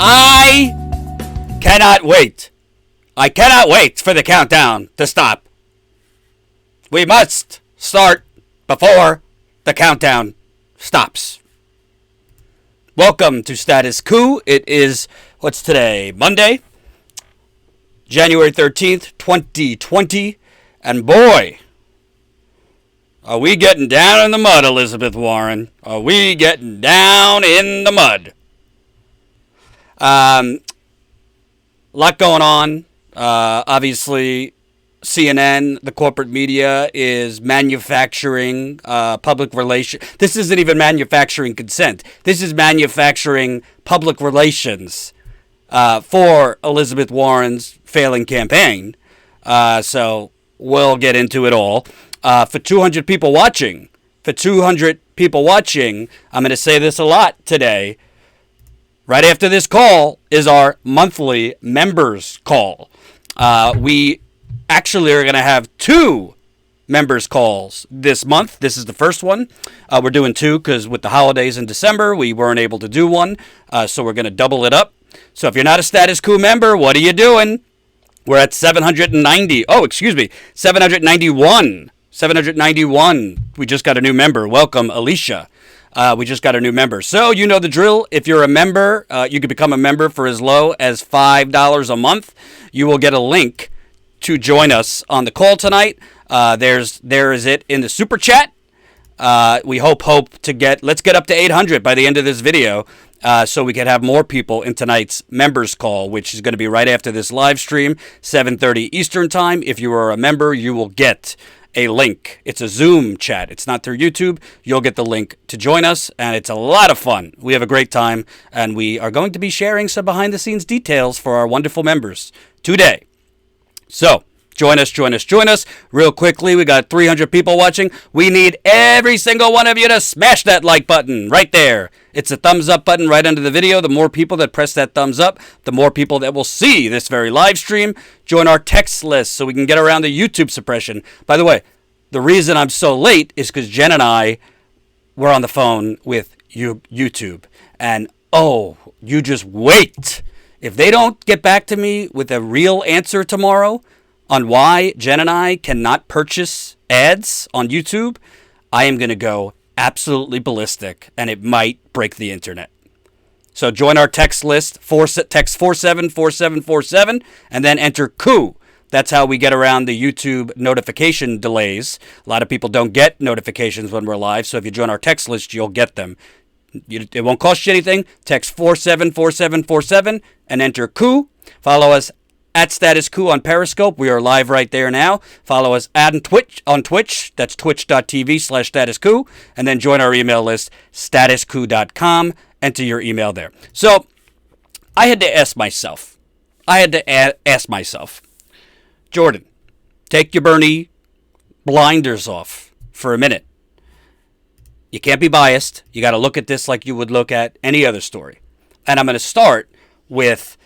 I cannot wait. I cannot wait for the countdown to stop. We must start before the countdown stops. Welcome to Status Coup. It is, what's today? Monday, January 13th, 2020. And boy, are we getting down in the mud, Elizabeth Warren. Are we getting down in the mud? Lot going on. Obviously, CNN, the corporate media, is manufacturing public relations. This isn't even manufacturing consent. This is manufacturing public relations for Elizabeth Warren's failing campaign. So we'll get into it all. For 200 people watching, I'm going to say this a lot today. Right after this call is our monthly members call. We actually are going to have 2 members calls this month. This is the first one. We're doing 2 because with the holidays in December, we weren't able to do one. So we're going to double it up. So if you're not a Status Coup member, what are you doing? We're at 791. 791. We just got a new member. Welcome, Alicia. We just got a new member. So you know the drill. If you're a member, you can become a member for as low as $5 a month. You will get a link to join us on the call tonight. There is it in the super chat. We hope to let's get up to 800 by the end of this video. So we can have more people in tonight's members call, which is going to be right after this live stream, 7:30 Eastern time. If you are a member, you will get a link. It's a Zoom chat. It's not through YouTube. You'll get the link to join us, and it's a lot of fun. We have a great time, and we are going to be sharing some behind-the-scenes details for our wonderful members today. So, join us. Real quickly, we got 300 people watching. We need every single one of you to smash that like button right there. It's a thumbs up button right under the video. The more people that press that thumbs up, the more people that will see this very live stream. Join our text list so we can get around the YouTube suppression. By the way, the reason I'm so late is because Jen and I were on the phone with YouTube. And you just wait. If they don't get back to me with a real answer tomorrow on why Jen and I cannot purchase ads on YouTube, I am going to go absolutely ballistic, and it might break the internet. So join our text list, text 474747, and then enter Coup. That's how we get around the YouTube notification delays. A lot of people don't get notifications when we're live, so if you join our text list, you'll get them. It won't cost you anything. Text 474747 and enter Coup. Follow us at Status Coup on Periscope. We are live right there now. Follow us on Twitch. That's twitch.tv/Status Coup. And then join our email list, statuscoup.com. Enter your email there. So I had to ask myself, Jordan, take your Bernie blinders off for a minute. You can't be biased. You got to look at this like you would look at any other story. And I'm going to start with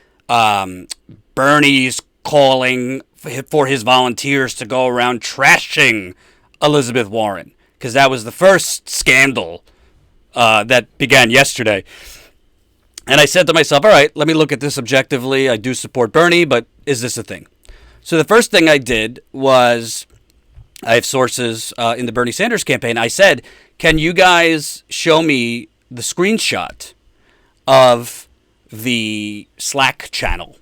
Bernie's calling for his volunteers to go around trashing Elizabeth Warren, because that was the first scandal that began yesterday. And I said to myself, all right, let me look at this objectively. I do support Bernie, but is this a thing? So the first thing I did was, I have sources in the Bernie Sanders campaign. I said, can you guys show me the screenshot of the Slack channel?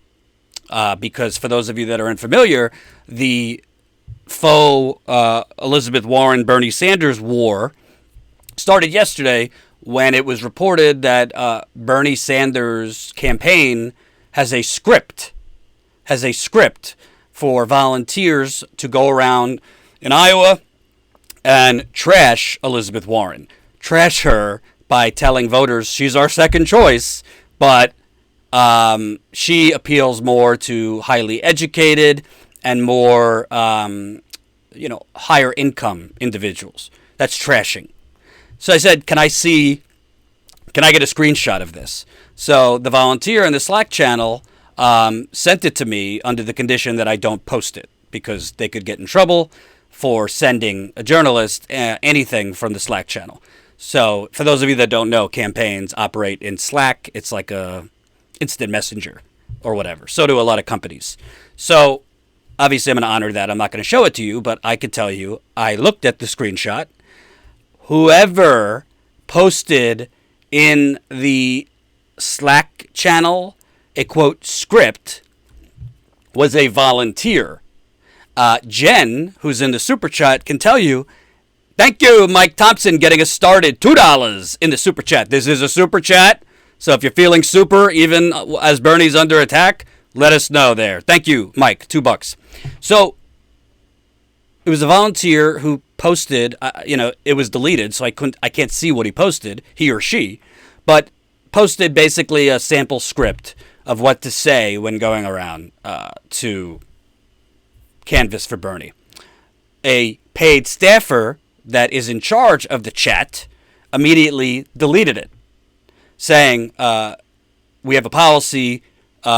Because for those of you that are unfamiliar, the faux Elizabeth Warren, Bernie Sanders war started yesterday when it was reported that Bernie Sanders' campaign has a script for volunteers to go around in Iowa and trash Elizabeth Warren. Trash her by telling voters she's our second choice, but she appeals more to highly educated and more, higher income individuals. That's trashing. So I said, can I get a screenshot of this? So the volunteer in the Slack channel sent it to me under the condition that I don't post it, because they could get in trouble for sending a journalist anything from the Slack channel. So for those of you that don't know, campaigns operate in Slack. It's like a instant messenger or whatever. So do a lot of companies. So obviously I'm going to honor that. I'm not going to show it to you, but I could tell you I looked at the screenshot. Whoever posted in the Slack channel a quote script was a volunteer. Jen, who's in the super chat, can tell you, thank you, Mike Thompson, getting us started. $2 in the super chat. This is a super chat. So if you're feeling super, even as Bernie's under attack, let us know there. Thank you, Mike. $2. So it was a volunteer who posted, it was deleted, so I can't see what he posted, he or she, but posted basically a sample script of what to say when going around to canvass for Bernie. A paid staffer that is in charge of the chat immediately deleted it, saying, we have a policy, we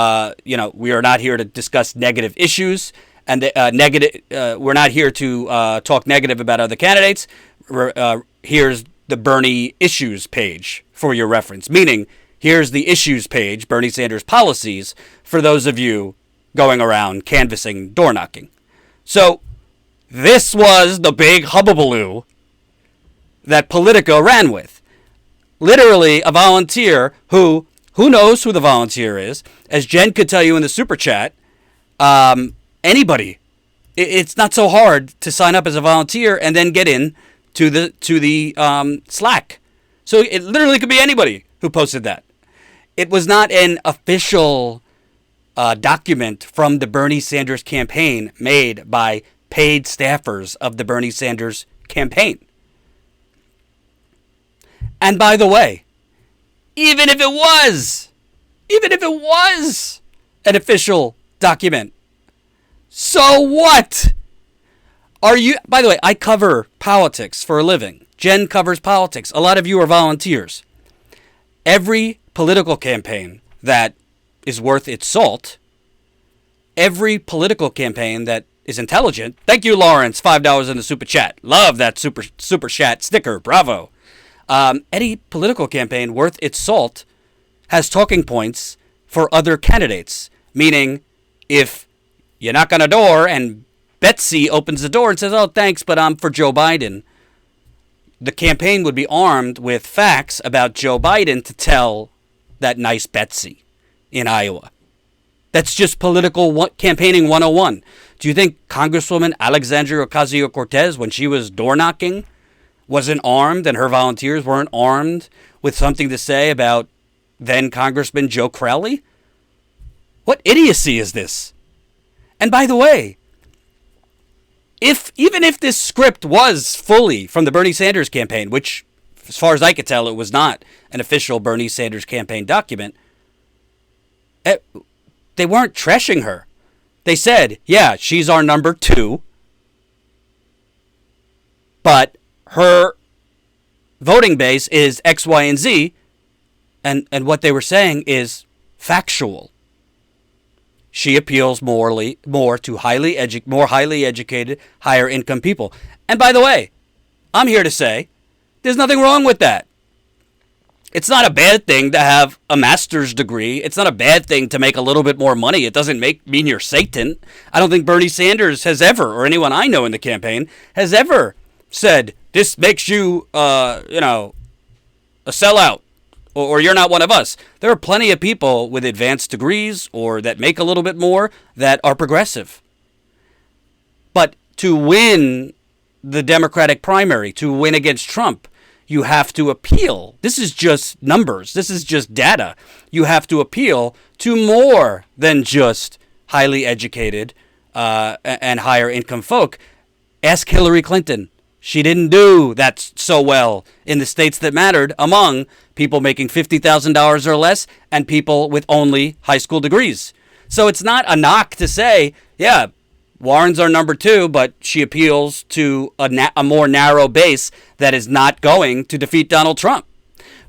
are not here to discuss negative issues, and we're not here to talk negative about other candidates. Here's the Bernie issues page for your reference, meaning here's the issues page, Bernie Sanders policies, for those of you going around canvassing, door knocking. So this was the big hubbubaloo that Politico ran with. Literally a volunteer who knows who the volunteer is, as Jen could tell you in the super chat, anybody. It's not so hard to sign up as a volunteer and then get in to the Slack. So it literally could be anybody who posted that. It was not an official document from the Bernie Sanders campaign made by paid staffers of the Bernie Sanders campaign. And by the way, even if it was an official document, so what? By the way, I cover politics for a living. Jen covers politics. A lot of you are volunteers. Every political campaign that is worth its salt, every political campaign that is intelligent. Thank you, Lawrence, $5 in the super chat. Love that super chat sticker. Bravo. Any political campaign worth its salt has talking points for other candidates. Meaning, if you knock on a door and Betsy opens the door and says, oh, thanks, but I'm for Joe Biden, the campaign would be armed with facts about Joe Biden to tell that nice Betsy in Iowa. That's just political campaigning 101. Do you think Congresswoman Alexandria Ocasio-Cortez, when she was door knocking, wasn't armed and her volunteers weren't armed with something to say about then Congressman Joe Crowley? What idiocy is this? And by the way, even if this script was fully from the Bernie Sanders campaign, which, as far as I could tell, it was not an official Bernie Sanders campaign document, they weren't trashing her. They said, yeah, she's our number 2, but her voting base is X, Y, and Z, and what they were saying is factual. She appeals more to more highly educated, higher income people. And by the way, I'm here to say there's nothing wrong with that. It's not a bad thing to have a master's degree. It's not a bad thing to make a little bit more money. It doesn't mean you're Satan. I don't think Bernie Sanders has ever, or anyone I know in the campaign, has ever said, this makes you, a sellout, or you're not one of us. There are plenty of people with advanced degrees or that make a little bit more that are progressive. But to win the Democratic primary, to win against Trump, you have to appeal. This is just numbers. This is just data. You have to appeal to more than just highly educated and higher income folk. Ask Hillary Clinton. She didn't do that so well in the states that mattered among people making $50,000 or less and people with only high school degrees. So it's not a knock to say, yeah, Warren's our number 2, but she appeals to a more narrow base that is not going to defeat Donald Trump.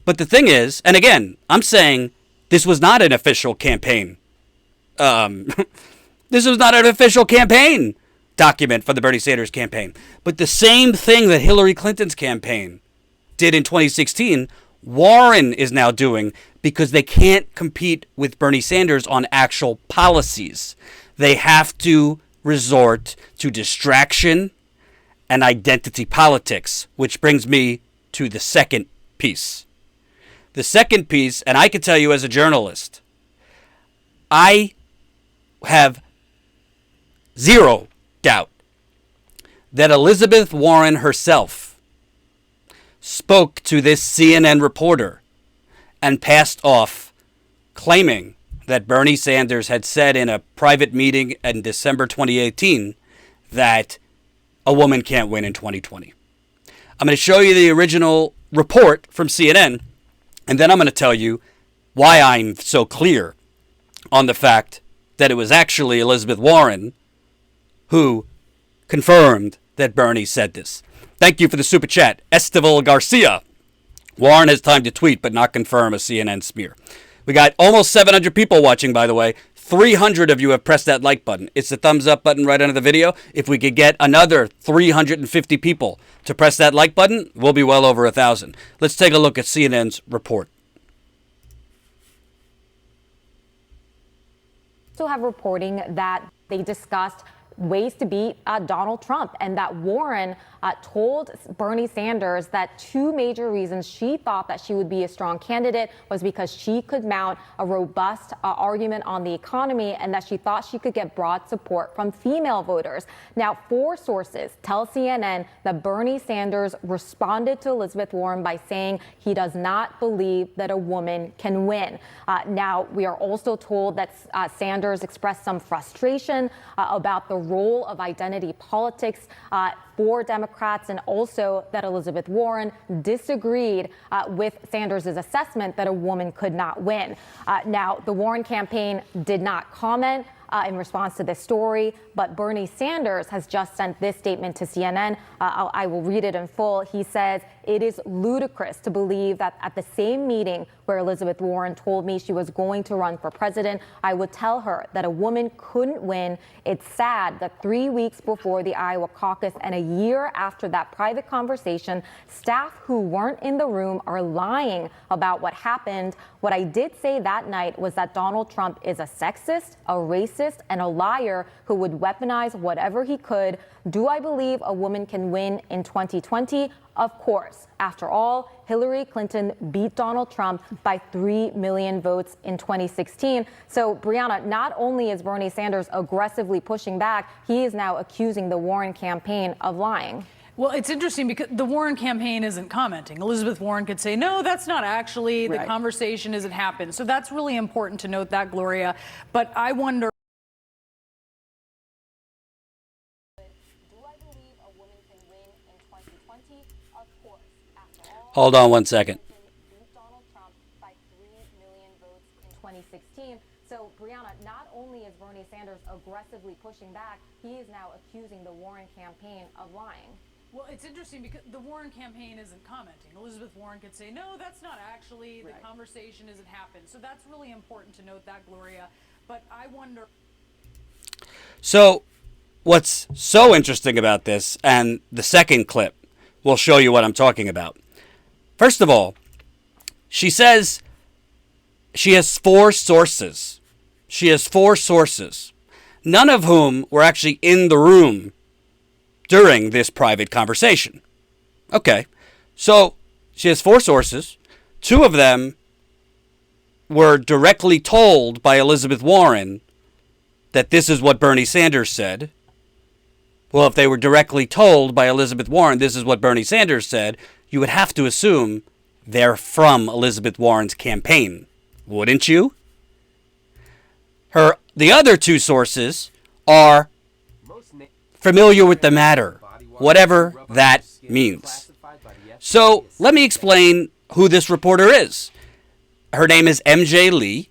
But the thing is, and again, I'm saying this was not an official campaign. This was not an official campaign document for the Bernie Sanders campaign. But the same thing that Hillary Clinton's campaign did in 2016, Warren is now doing because they can't compete with Bernie Sanders on actual policies. They have to resort to distraction and identity politics, which brings me to the second piece. The second piece, and I can tell you as a journalist, I have zero doubt that Elizabeth Warren herself spoke to this CNN reporter and passed off, claiming that Bernie Sanders had said in a private meeting in December 2018 that a woman can't win in 2020. I'm going to show you the original report from CNN, and then I'm going to tell you why I'm so clear on the fact that it was actually Elizabeth Warren who confirmed that Bernie said this. Thank you for the super chat. Estival Garcia. Warren has time to tweet but not confirm a CNN smear. We got almost 700 people watching, by the way. 300 of you have pressed that like button. It's the thumbs up button right under the video. If we could get another 350 people to press that like button, we'll be well over 1,000. Let's take a look at CNN's report. Also have reporting that they discussed ways to beat Donald Trump, and that Warren told Bernie Sanders that two major reasons she thought that she would be a strong candidate was because she could mount a robust argument on the economy, and that she thought she could get broad support from female voters. Now, 4 sources tell CNN that Bernie Sanders responded to Elizabeth Warren by saying he does not believe that a woman can win. Now, we are also told that Sanders expressed some frustration about the role of identity politics for Democrats, and also that Elizabeth Warren disagreed with Sanders' assessment that a woman could not win. Now, the Warren campaign did not comment in response to this story, but Bernie Sanders has just sent this statement to CNN. I will read it in full. He says, "It is ludicrous to believe that at the same meeting where Elizabeth Warren told me she was going to run for president, I would tell her that a woman couldn't win. It's sad that 3 weeks before the Iowa caucus and a year after that private conversation, staff who weren't in the room are lying about what happened. What I did say that night was that Donald Trump is a sexist, a racist, and a liar who would weaponize whatever he could. Do I believe a woman can win in 2020? Of course. After all, Hillary Clinton beat Donald Trump by 3 million votes in 2016. So, Brianna, not only is Bernie Sanders aggressively pushing back, he is now accusing the Warren campaign of lying. Well, it's interesting because the Warren campaign isn't commenting. Elizabeth Warren could say, no, that's not actually, the conversation hasn't happened. So that's really important to note that, Gloria. But I wonder. Hold on one second. Donald Trump by 3 million votes in 2016. So, Brianna, not only is Bernie Sanders aggressively pushing back, he is now accusing the Warren campaign of lying. Well, it's interesting because the Warren campaign isn't commenting. Elizabeth Warren could say, no, that's not actually, the conversation hasn't happened. So that's really important to note that, Gloria. But I wonder. So, what's so interesting about this, and the second clip will show you what I'm talking about. First of all, she says she has 4 sources. She has 4 sources, none of whom were actually in the room during this private conversation. Okay, so she has 4 sources. 2 of them were directly told by Elizabeth Warren that this is what Bernie Sanders said. Well, if they were directly told by Elizabeth Warren this is what Bernie Sanders said, you would have to assume they're from Elizabeth Warren's campaign, wouldn't you? The other 2 sources are familiar with the matter, whatever that means. So let me explain who this reporter is. Her name is MJ Lee,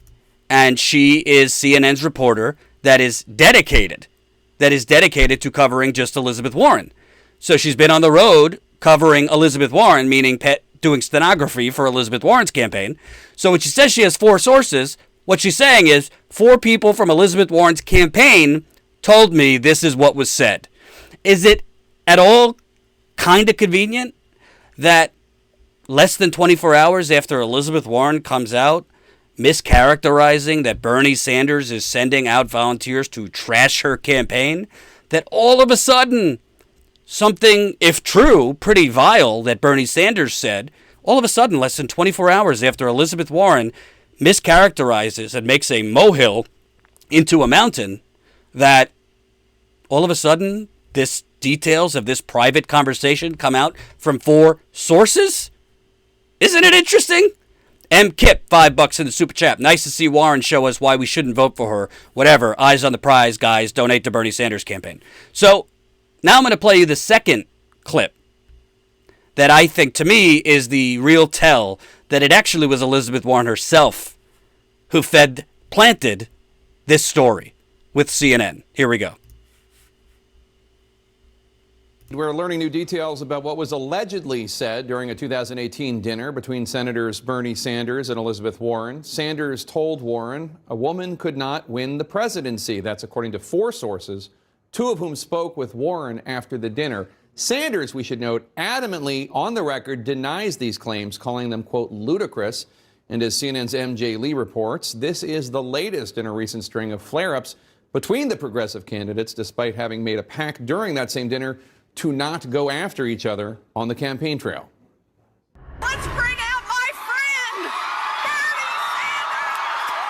and she is CNN's reporter that is dedicated to covering just Elizabeth Warren. So she's been on the road covering Elizabeth Warren, meaning doing stenography for Elizabeth Warren's campaign. So when she says she has 4 sources, what she's saying is 4 people from Elizabeth Warren's campaign told me this is what was said. Is it at all kind of convenient that less than 24 hours after Elizabeth Warren comes out mischaracterizing that Bernie Sanders is sending out volunteers to trash her campaign, that all of a sudden something, if true, pretty vile that Bernie Sanders said, all of a sudden, less than 24 hours after Elizabeth Warren mischaracterizes and makes a molehill into a mountain, that all of a sudden this details of this private conversation come out from 4 sources? Isn't it interesting? M. Kip, $5 in the super chat. Nice to see Warren show us why we shouldn't vote for her. Whatever. Eyes on the prize, guys. Donate to Bernie Sanders campaign. So now I'm going to play you the second clip that I think, to me, is the real tell that it actually was Elizabeth Warren herself who planted this story with CNN. Here we go. We're learning new details about what was allegedly said during a 2018 dinner between Senators Bernie Sanders and Elizabeth Warren. Sanders told Warren a woman could not win the presidency. That's according to 4 sources, 2 of whom spoke with Warren after the dinner. Sanders, we should note, adamantly on the record denies these claims, calling them, quote, ludicrous. And as CNN's MJ Lee reports, this is the latest in a recent string of flare-ups between the progressive candidates, despite having made a pact during that same dinner to not go after each other on the campaign trail. Let's bring out my friend, Bernie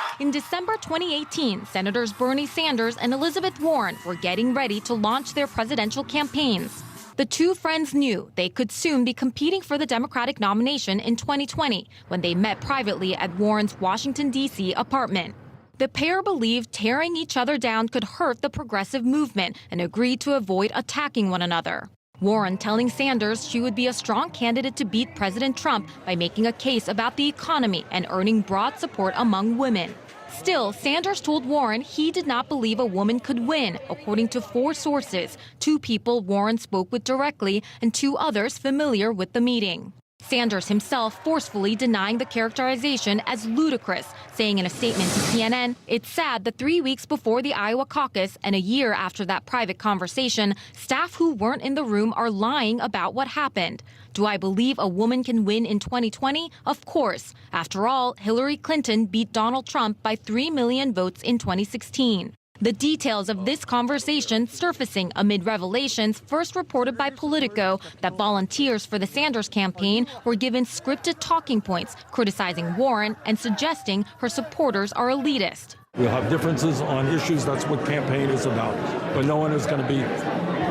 Sanders! In December 2018, Senators Bernie Sanders and Elizabeth Warren were getting ready to launch their presidential campaigns. The 2 friends knew they could soon be competing for the Democratic nomination in 2020 when they met privately at Warren's Washington, D.C. apartment. The pair believed tearing each other down could hurt the progressive movement and agreed to avoid attacking one another. Warren telling Sanders she would be a strong candidate to beat President Trump by making a case about the economy and earning broad support among women. Still, Sanders told Warren he did not believe a woman could win, according to 4 sources, 2 people Warren spoke with directly and 2 others familiar with the meeting. Sanders himself forcefully denying the characterization as ludicrous, saying in a statement to CNN, "It's sad that 3 weeks before the Iowa caucus and a year after that private conversation, staff who weren't in the room are lying about what happened. Do I believe a woman can win in 2020? Of course. After all, Hillary Clinton beat Donald Trump by 3 million votes in 2016. The details of this conversation surfacing amid revelations first reported by Politico that volunteers for the Sanders campaign were given scripted talking points criticizing Warren and suggesting her supporters are elitist. We'll have differences on issues. That's what campaign is about. But no one is going to be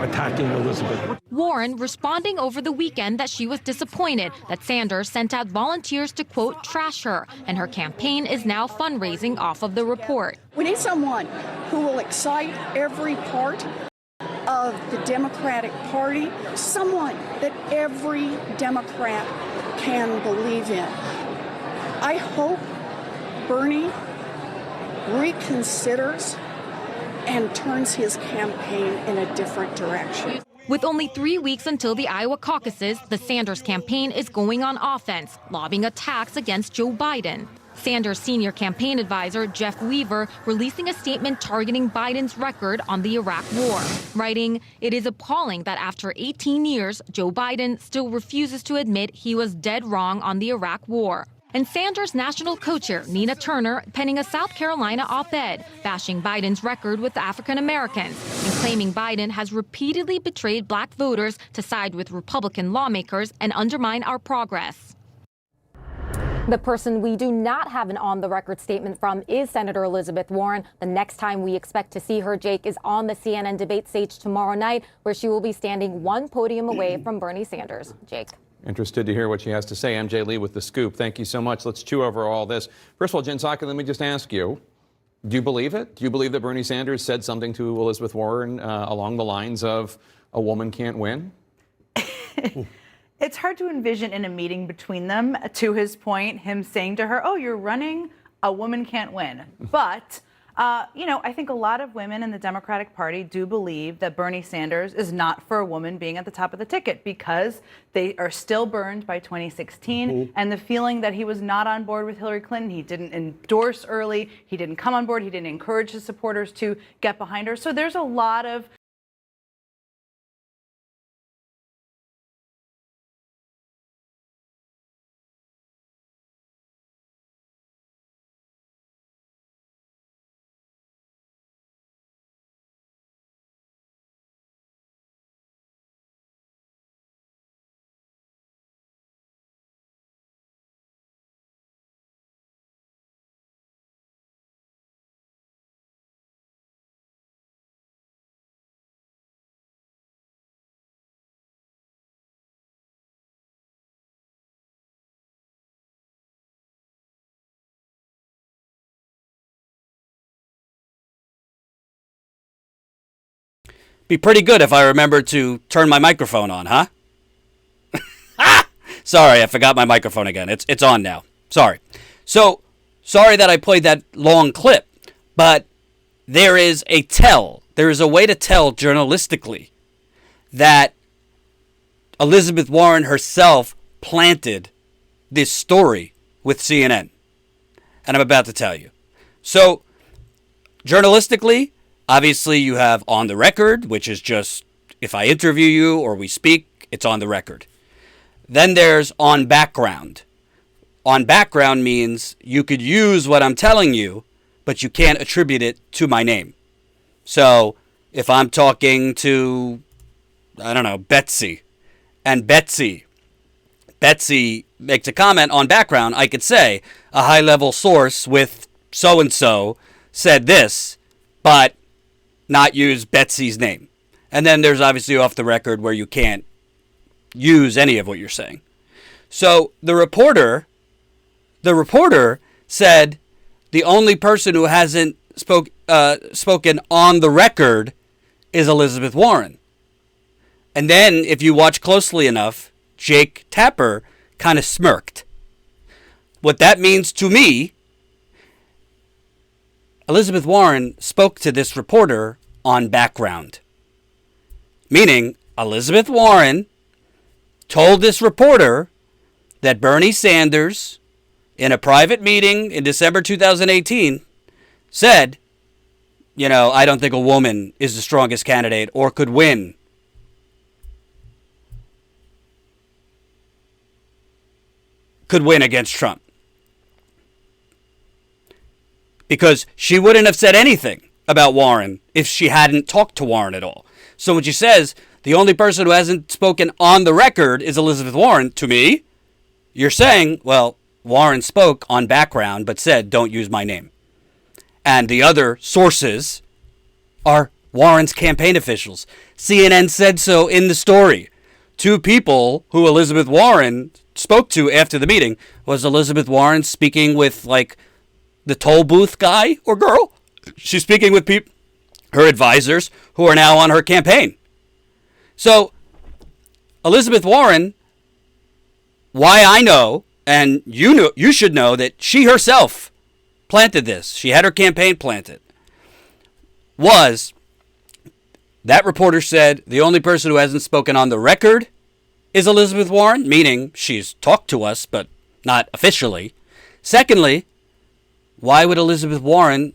attacking Elizabeth. Warren responding over the weekend that she was disappointed that Sanders sent out volunteers to, quote, trash her, and her campaign is now fundraising off of the report. We need someone who will excite every part of the Democratic Party, someone that every Democrat can believe in. I hope Bernie reconsiders and turns his campaign in a different direction. With only 3 weeks until the Iowa caucuses, the Sanders campaign is going on offense, lobbying attacks against Joe Biden. Sanders' senior campaign advisor, Jeff Weaver, releasing a statement targeting Biden's record on the Iraq war, writing, "It is appalling that after 18 years, Joe Biden still refuses to admit he was dead wrong on the Iraq war." And Sanders' national co-chair, Nina Turner, penning a South Carolina op-ed, bashing Biden's record with African Americans and claiming Biden has repeatedly betrayed black voters to side with Republican lawmakers and undermine our progress. The person we do not have an on-the-record statement from is Senator Elizabeth Warren. The next time we expect to see her, Jake, is on the CNN debate stage tomorrow night, where she will be standing one podium away from Bernie Sanders. Jake. Interested to hear what she has to say. MJ Lee with The Scoop. Thank you so much. Let's chew over all this. First of all, Jen Psaki, let me just ask you, do you believe it? Do you believe that Bernie Sanders said something to Elizabeth Warren along the lines of a woman can't win? It's hard to envision in a meeting between them, to his point, him saying to her, "Oh, you're running, a woman can't win." But I think a lot of women in the Democratic Party do believe that Bernie Sanders is not for a woman being at the top of the ticket because they are still burned by 2016 and the feeling that he was not on board with Hillary Clinton. He didn't endorse early. He didn't come on board. He didn't encourage his supporters to get behind her. So there's a lot of Be pretty good if I remember to turn my microphone on, huh? Sorry, I forgot my microphone again. It's on now. Sorry. So, sorry that I played that long clip, but there is a way to tell journalistically that Elizabeth Warren herself planted this story with CNN. And I'm about to tell you. So, journalistically, obviously you have on the record, which is just if I interview you or we speak, it's on the record. Then there's on background. On background means you could use what I'm telling you, but you can't attribute it to my name. So, if I'm talking to, I don't know, Betsy, and Betsy makes a comment on background, I could say a high-level source with so-and-so said this, but not use Betsy's name. And then there's obviously off the record where you can't use any of what you're saying. So the reporter said the only person who hasn't spoken on the record is Elizabeth Warren. And then, if you watch closely enough, Jake Tapper kind of smirked. What that means to me, Elizabeth Warren spoke to this reporter on background. Meaning, Elizabeth Warren told this reporter that Bernie Sanders, in a private meeting in December 2018, said, I don't think a woman is the strongest candidate or could win. Against Trump. Because she wouldn't have said anything about Warren if she hadn't talked to Warren at all. So when she says the only person who hasn't spoken on the record is Elizabeth Warren, to me, you're saying, well, Warren spoke on background but said don't use my name. And the other sources are Warren's campaign officials. CNN said so in the story. Two people who Elizabeth Warren spoke to after the meeting. Was Elizabeth Warren speaking with, the toll booth guy or girl? She's speaking with her advisors who are now on her campaign. So, Elizabeth Warren, why I know, and you should know that she herself planted this. She had her campaign planted. Was that reporter said the only person who hasn't spoken on the record is Elizabeth Warren, meaning she's talked to us, but not officially. Secondly, why would Elizabeth Warren,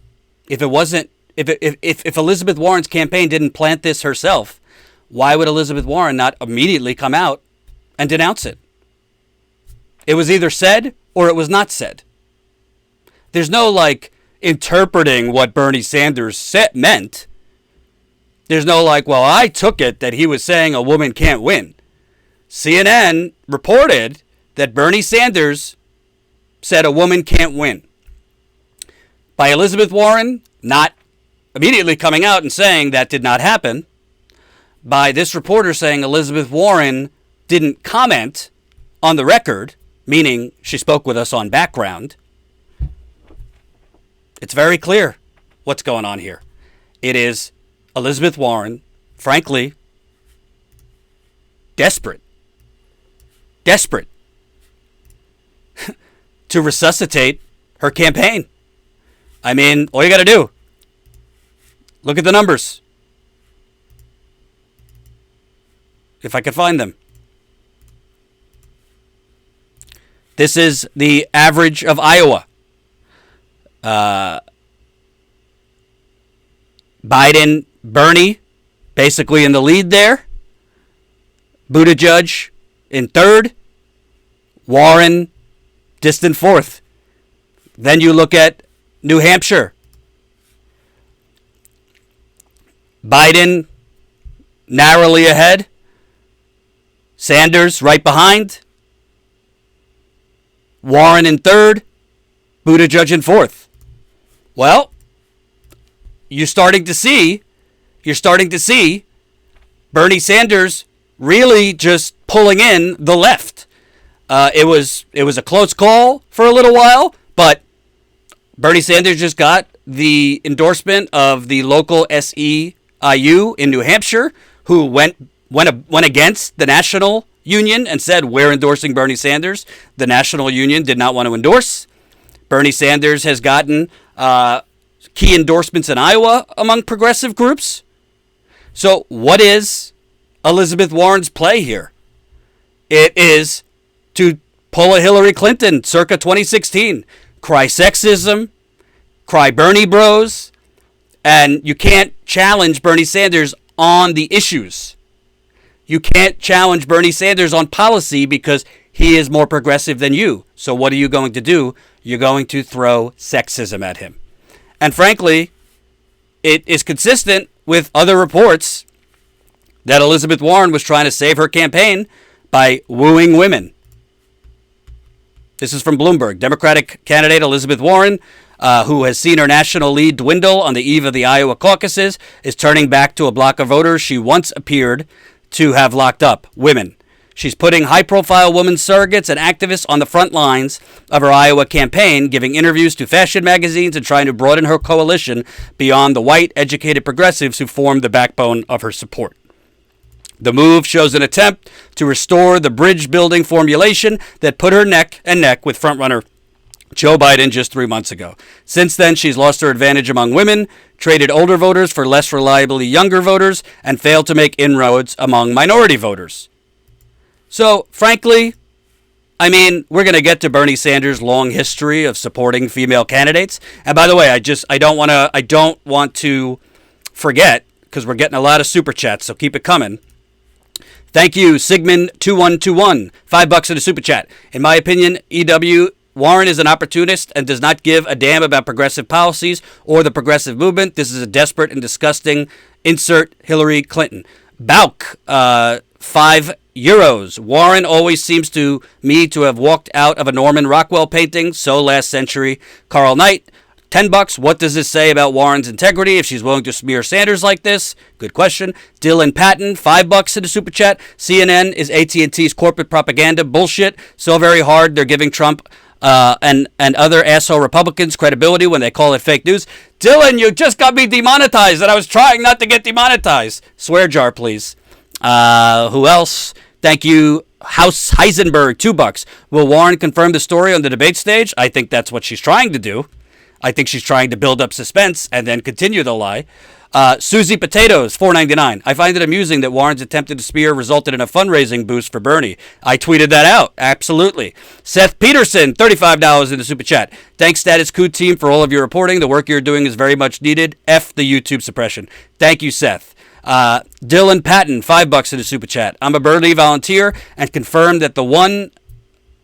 if Elizabeth Warren's campaign didn't plant this herself, why would Elizabeth Warren not immediately come out and denounce it? It was either said or it was not said. There's no interpreting what Bernie Sanders meant. There's no I took it that he was saying a woman can't win. CNN reported that Bernie Sanders said a woman can't win. By Elizabeth Warren not immediately coming out and saying that did not happen. By this reporter saying Elizabeth Warren didn't comment on the record, meaning she spoke with us on background. It's very clear what's going on here. It is Elizabeth Warren, frankly, desperate to resuscitate her campaign. I mean, all you got to do, look at the numbers. If I could find them. This is the average of Iowa. Biden, Bernie, basically in the lead there. Buttigieg in third. Warren, distant fourth. Then you look at New Hampshire. Biden, narrowly ahead. Sanders, right behind. Warren in third. Buttigieg in fourth. Well, you're starting to see Bernie Sanders really just pulling in the left. It was a close call for a little while, but Bernie Sanders just got the endorsement of the local SE IU in New Hampshire, who went against the national union and said, we're endorsing Bernie Sanders. The national union did not want to endorse. Bernie Sanders has gotten key endorsements in Iowa among progressive groups. So what is Elizabeth Warren's play here? It is to pull a Hillary Clinton circa 2016. Cry sexism, cry Bernie bros, and you can't challenge Bernie Sanders on the issues. You can't challenge Bernie Sanders on policy because he is more progressive than you. So what are you going to do? You're going to throw sexism at him. And frankly, it is consistent with other reports that Elizabeth Warren was trying to save her campaign by wooing women. This is from Bloomberg. Democratic candidate Elizabeth Warren, who has seen her national lead dwindle on the eve of the Iowa caucuses, is turning back to a block of voters she once appeared to have locked up, women. She's putting high-profile women surrogates and activists on the front lines of her Iowa campaign, giving interviews to fashion magazines and trying to broaden her coalition beyond the white, educated progressives who formed the backbone of her support. The move shows an attempt to restore the bridge-building formulation that put her neck and neck with frontrunner Joe Biden just 3 months ago. Since then, she's lost her advantage among women, traded older voters for less reliably younger voters, and failed to make inroads among minority voters. So, frankly, I mean, we're going to get to Bernie Sanders' long history of supporting female candidates. And by the way, I don't want to forget, because we're getting a lot of super chats, so keep it coming. Thank you, Sigmund2121, $5 in a super chat. In my opinion, EW Warren is an opportunist and does not give a damn about progressive policies or the progressive movement. This is a desperate and disgusting insert Hillary Clinton. Bauk, €5. Warren always seems to me to have walked out of a Norman Rockwell painting, so last century. Carl Knight, $10. What does this say about Warren's integrity if she's willing to smear Sanders like this? Good question. Dylan Patton, $5 in the super chat. CNN is AT&T's corporate propaganda bullshit. So very hard they're giving Trump and other asshole Republicans credibility when they call it fake news. Dylan, you just got me demonetized, and I was trying not to get demonetized. Swear jar, please. Who else? Thank you. House Heisenberg, $2. Will Warren confirm the story on the debate stage? I think that's what she's trying to do. I think she's trying to build up suspense and then continue the lie. Susie Potatoes, $4.99. I find it amusing that Warren's attempted spear resulted in a fundraising boost for Bernie. I tweeted that out. Absolutely. Seth Peterson, $35 in the super chat. Thanks, Status Coup team, for all of your reporting. The work you're doing is very much needed. F the YouTube suppression. Thank you, Seth. Dylan Patton, $5 in the super chat. I'm a Bernie volunteer and confirm that the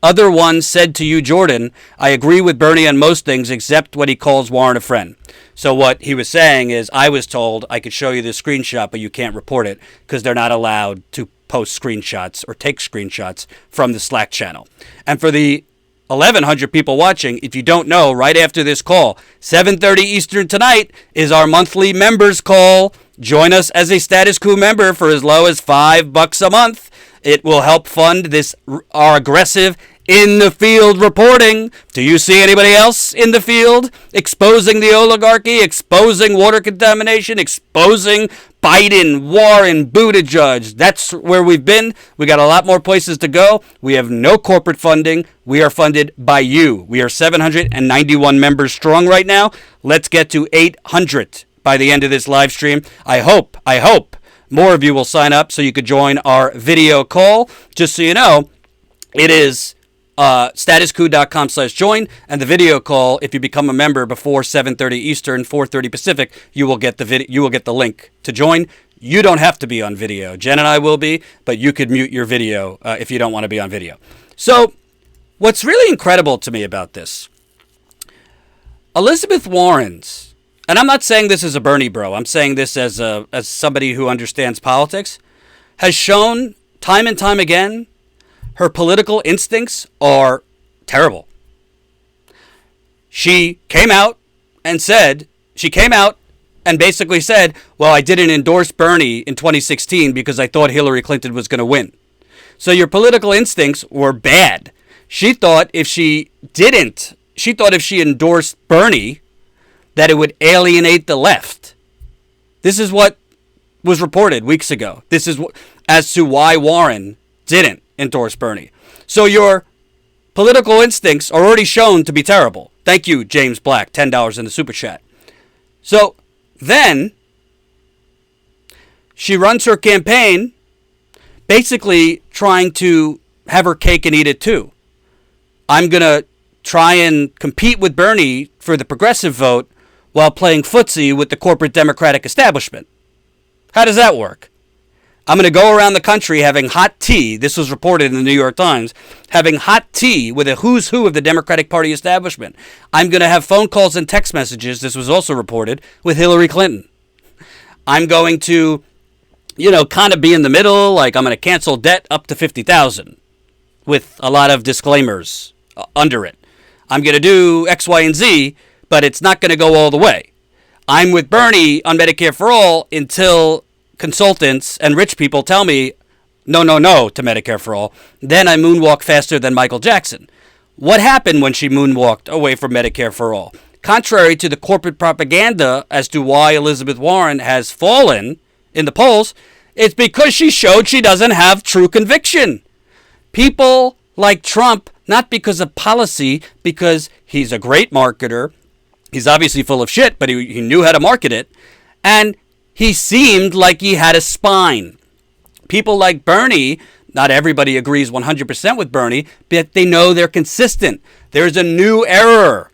other one said to you, Jordan, I agree with Bernie on most things except when he calls Warren a friend. So what he was saying is, I was told I could show you this screenshot, but you can't report it because they're not allowed to post screenshots or take screenshots from the Slack channel. And for the 1,100 people watching, if you don't know, right after this call, 7:30 Eastern tonight is our monthly members call. Join us as a Status Coup member for as low as $5 a month. It will help fund our aggressive in-the-field reporting. Do you see anybody else in the field exposing the oligarchy, exposing water contamination, exposing Biden, Warren, Buttigieg? That's where we've been. We got a lot more places to go. We have no corporate funding. We are funded by you. We are 791 members strong right now. Let's get to 800 by the end of this live stream. I hope more of you will sign up so you could join our video call. Just so you know, it is statuscoup.com/join, and the video call, if you become a member before 7:30 Eastern, 4:30 Pacific, you will get the link to join. You don't have to be on video. Jen and I will be, but you could mute your video if you don't want to be on video. So what's really incredible to me about this, Elizabeth Warren's, and I'm not saying this as a Bernie bro, I'm saying this as somebody who understands politics, has shown time and time again her political instincts are terrible. She came out and basically said, well, I didn't endorse Bernie in 2016 because I thought Hillary Clinton was going to win. So your political instincts were bad. She thought if she endorsed Bernie, that it would alienate the left. This is what was reported weeks ago. This is as to why Warren didn't endorse Bernie. So your political instincts are already shown to be terrible. Thank you, James Black, $10 in the super chat. So then she runs her campaign basically trying to have her cake and eat it too. I'm going to try and compete with Bernie for the progressive vote while playing footsie with the corporate Democratic establishment. How does that work? I'm going to go around the country having hot tea. This was reported in the New York Times. Having hot tea with a who's who of the Democratic Party establishment. I'm going to have phone calls and text messages. This was also reported with Hillary Clinton. I'm going to, kind of be in the middle. Like I'm going to cancel debt up to $50,000 with a lot of disclaimers under it. I'm going to do X, Y, and Z, but it's not going to go all the way. I'm with Bernie on Medicare for All until consultants and rich people tell me no to Medicare for All. Then I moonwalk faster than Michael Jackson. What happened when she moonwalked away from Medicare for All? Contrary to the corporate propaganda as to why Elizabeth Warren has fallen in the polls, it's because she showed she doesn't have true conviction. People like Trump, not because of policy, because he's a great marketer. He's obviously full of shit, but he knew how to market it. And he seemed like he had a spine. People like Bernie, not everybody agrees 100% with Bernie, but they know they're consistent. There's a new era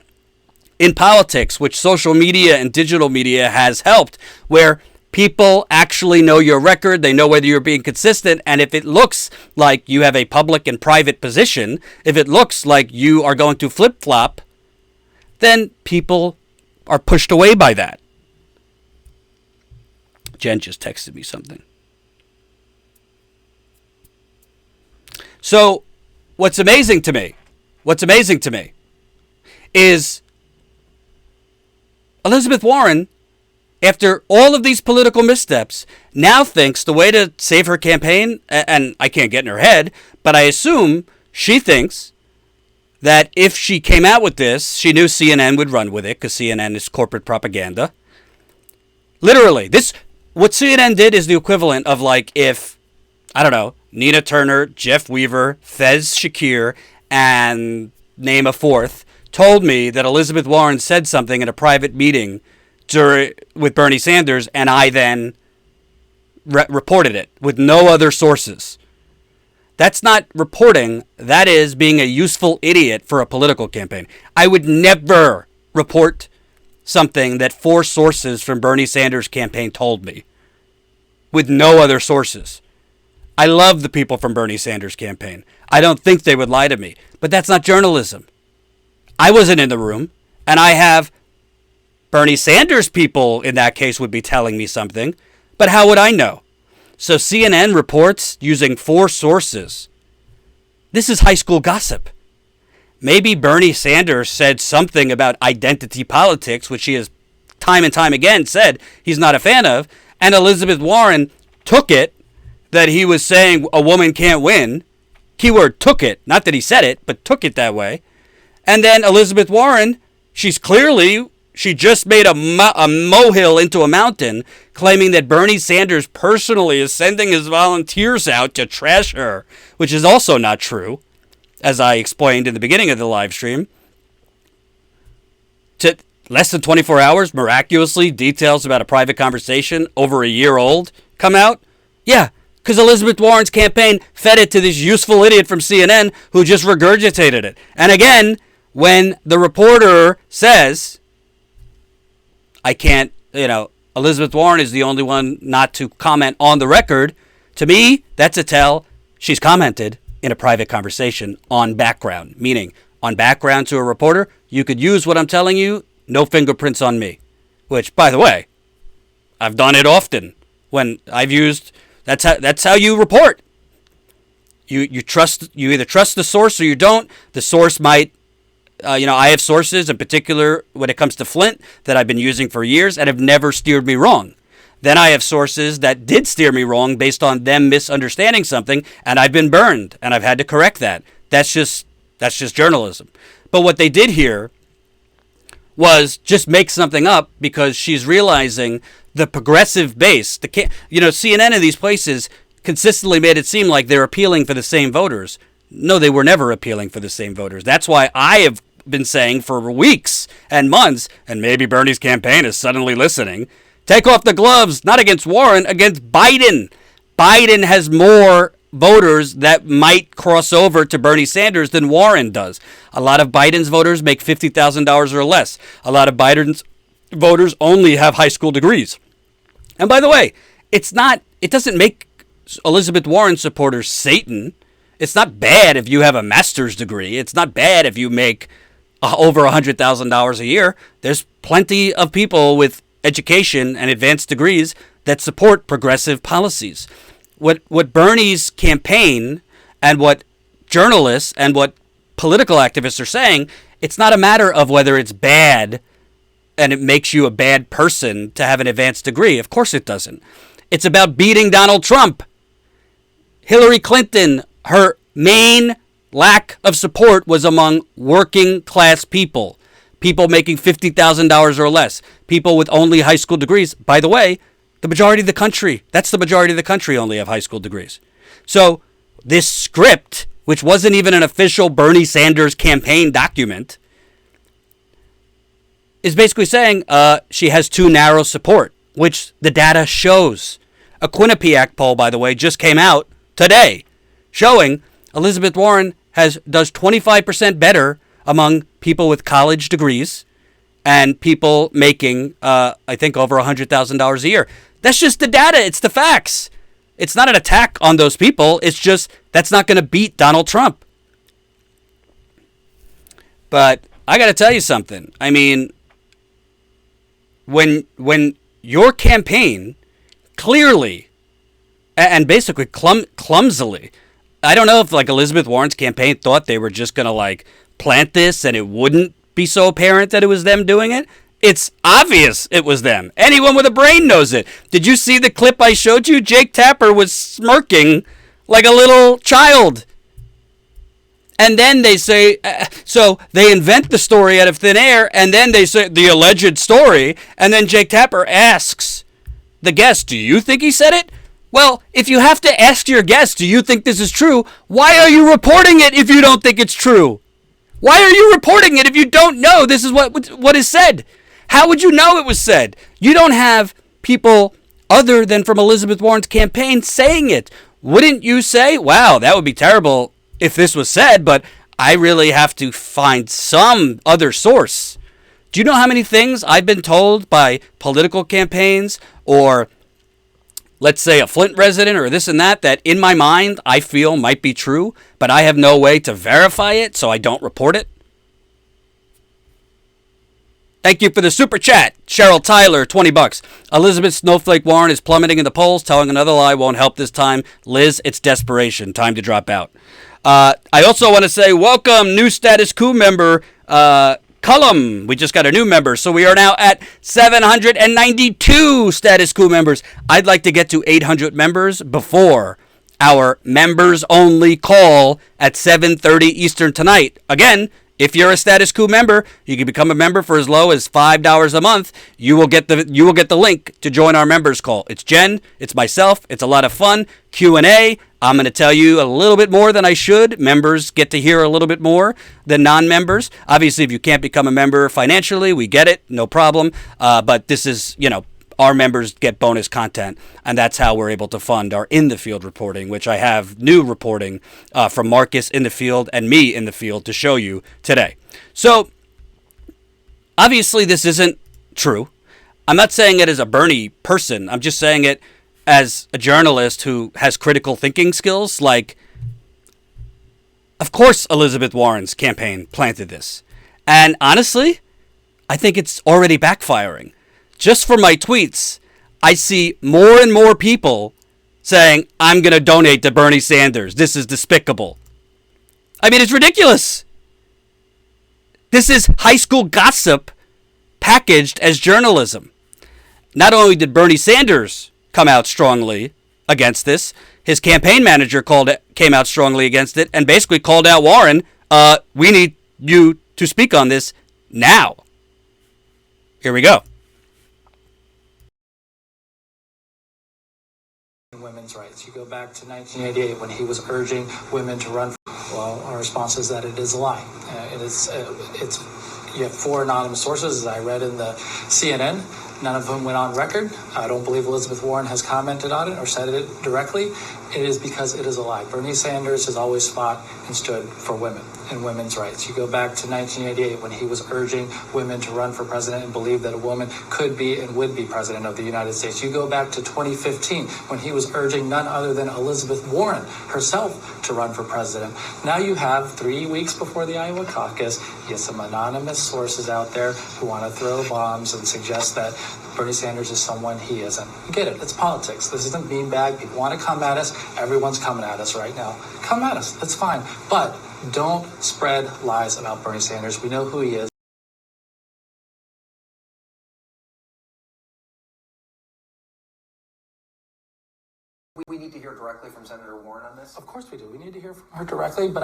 in politics, which social media and digital media has helped, where people actually know your record. They know whether you're being consistent. And if it looks like you have a public and private position, if it looks like you are going to flip-flop, then people are pushed away by that. Jen just texted me something. So what's amazing to me is Elizabeth Warren, after all of these political missteps, now thinks the way to save her campaign, and I can't get in her head, but I assume she thinks that if she came out with this, she knew CNN would run with it because CNN is corporate propaganda. Literally, what CNN did is the equivalent of like if, I don't know, Nina Turner, Jeff Weaver, Fez Shakir, and name a fourth, told me that Elizabeth Warren said something in a private meeting with Bernie Sanders, and I then reported it with no other sources. That's not reporting. That is being a useful idiot for a political campaign. I would never report something that 4 sources from Bernie Sanders' campaign told me with no other sources. I love the people from Bernie Sanders' campaign. I don't think they would lie to me, but that's not journalism. I wasn't in the room, and I have Bernie Sanders people in that case would be telling me something, but how would I know? So CNN reports using 4 sources. This is high school gossip. Maybe Bernie Sanders said something about identity politics, which he has time and time again said he's not a fan of, and Elizabeth Warren took it that he was saying a woman can't win. Keyword took it, not that he said it, but took it that way. And then Elizabeth Warren, she just made a molehill into a mountain, claiming that Bernie Sanders personally is sending his volunteers out to trash her, which is also not true, as I explained in the beginning of the live stream. To less than 24 hours, miraculously, details about a private conversation over a year old come out? Yeah, because Elizabeth Warren's campaign fed it to this useful idiot from CNN who just regurgitated it. And again, when the reporter says, I can't, Elizabeth Warren is the only one not to comment on the record, to me, that's a tell she's commented in a private conversation on background. Meaning, on background to a reporter, you could use what I'm telling you, no fingerprints on me. Which, by the way, I've done it often. When I've used, that's how you report. You either trust the source or you don't. The source might, I have sources in particular when it comes to Flint that I've been using for years and have never steered me wrong. Then I have sources that did steer me wrong based on them misunderstanding something, and I've been burned, and I've had to correct that. That's just journalism. But what they did here was just make something up because she's realizing the progressive base, CNN and these places consistently made it seem like they're appealing for the same voters. No, they were never appealing for the same voters. That's why I have been saying for weeks and months, and maybe Bernie's campaign is suddenly listening, take off the gloves, not against Warren, against Biden. Biden has more voters that might cross over to Bernie Sanders than Warren does. A lot of Biden's voters make $50,000 or less. A lot of Biden's voters only have high school degrees. And by the way, it doesn't make Elizabeth Warren supporters Satan. It's not bad if you have a master's degree. It's not bad if you make over $100,000 a year. There's plenty of people with education and advanced degrees that support progressive policies. What Bernie's campaign and what journalists and what political activists are saying, it's not a matter of whether it's bad and it makes you a bad person to have an advanced degree. Of course it doesn't. It's about beating Donald Trump. Hillary Clinton, her main lack of support was among working class people, people making $50,000 or less, people with only high school degrees. By the way, the majority of the country, that's the majority of the country only have high school degrees. So this script, which wasn't even an official Bernie Sanders campaign document, is basically saying she has too narrow support, which the data shows. A Quinnipiac poll, by the way, just came out today showing Elizabeth Warren does 25% better among people with college degrees and people making, I think, over $100,000 a year. That's just the data. It's the facts. It's not an attack on those people. It's just that's not going to beat Donald Trump. But I got to tell you something. I mean, when your campaign clearly and basically clumsily, I don't know if like Elizabeth Warren's campaign thought they were just going to like plant this and it wouldn't be so apparent that it was them doing it. It's obvious it was them. Anyone with a brain knows it. Did you see the clip I showed you? Jake Tapper was smirking like a little child. And then they say, so they invent the story out of thin air, and then they say the alleged story, and then Jake Tapper asks the guest, do you think he said it? Well, if you have to ask your guest, do you think this is true? Why are you reporting it if you don't think it's true? Why are you reporting it if you don't know this is what is said? How would you know it was said? You don't have people other than from Elizabeth Warren's campaign saying it. Wouldn't you say, wow, that would be terrible if this was said, but I really have to find some other source. Do you know how many things I've been told by political campaigns or let's say a Flint resident or this and that in my mind I feel might be true, but I have no way to verify it, so I don't report it? Thank you for the super chat. Cheryl Tyler, $20. Elizabeth Snowflake Warren is plummeting in the polls. Telling another lie won't help this time. Liz, it's desperation. Time to drop out. I also want to say welcome, new Status Coup member, Cullum. We just got a new member, so we are now at 792 Status Coup members. I'd like to get to 800 members before our members-only call at 7:30 Eastern tonight. Again, if you're a Status Coup member, you can become a member for as low as $5 a month. You will get the link to join our members call. It's Jen, it's myself, it's a lot of fun. Q&A. I'm going to tell you a little bit more than I should. Members get to hear a little bit more than non-members. Obviously, if you can't become a member financially, we get it, no problem. But this is, our members get bonus content, and that's how we're able to fund our in the field reporting, which I have new reporting from Marcus in the field and me in the field to show you today. So obviously this isn't true. I'm not saying it as a Bernie person. I'm just saying it as a journalist who has critical thinking skills. Like, of course Elizabeth Warren's campaign planted this. And honestly, I think it's already backfiring. Just from my tweets, I see more and more people saying, I'm going to donate to Bernie Sanders. This is despicable. I mean, it's ridiculous. This is high school gossip packaged as journalism. Not only did Bernie Sanders come out strongly against this, his campaign manager came out strongly against it and basically called out Warren, we need you to speak on this now. Here we go. women's rights. You go back to 1988 when he was urging women to run. Well, our response is that it is a lie. You have 4 anonymous sources, as I read in the CNN. None of whom went on record. I don't believe Elizabeth Warren has commented on it or said it directly. It is because it is a lie. Bernie Sanders has always fought and stood for women and women's rights. You go back to 1988 when he was urging women to run for president and believed that a woman could be and would be president of the United States. You go back to 2015 when he was urging none other than Elizabeth Warren herself to run for president. Now you have 3 weeks before the Iowa caucus, you have some anonymous sources out there who want to throw bombs and suggest that Bernie Sanders is someone he isn't. You get it. It's politics. This isn't beanbag. People want to come at us. Everyone's coming at us right now. Come at us. That's fine. But don't spread lies about Bernie Sanders. We know who he is. We need to hear directly from Senator Warren on this? Of course we do. We need to hear from her directly, but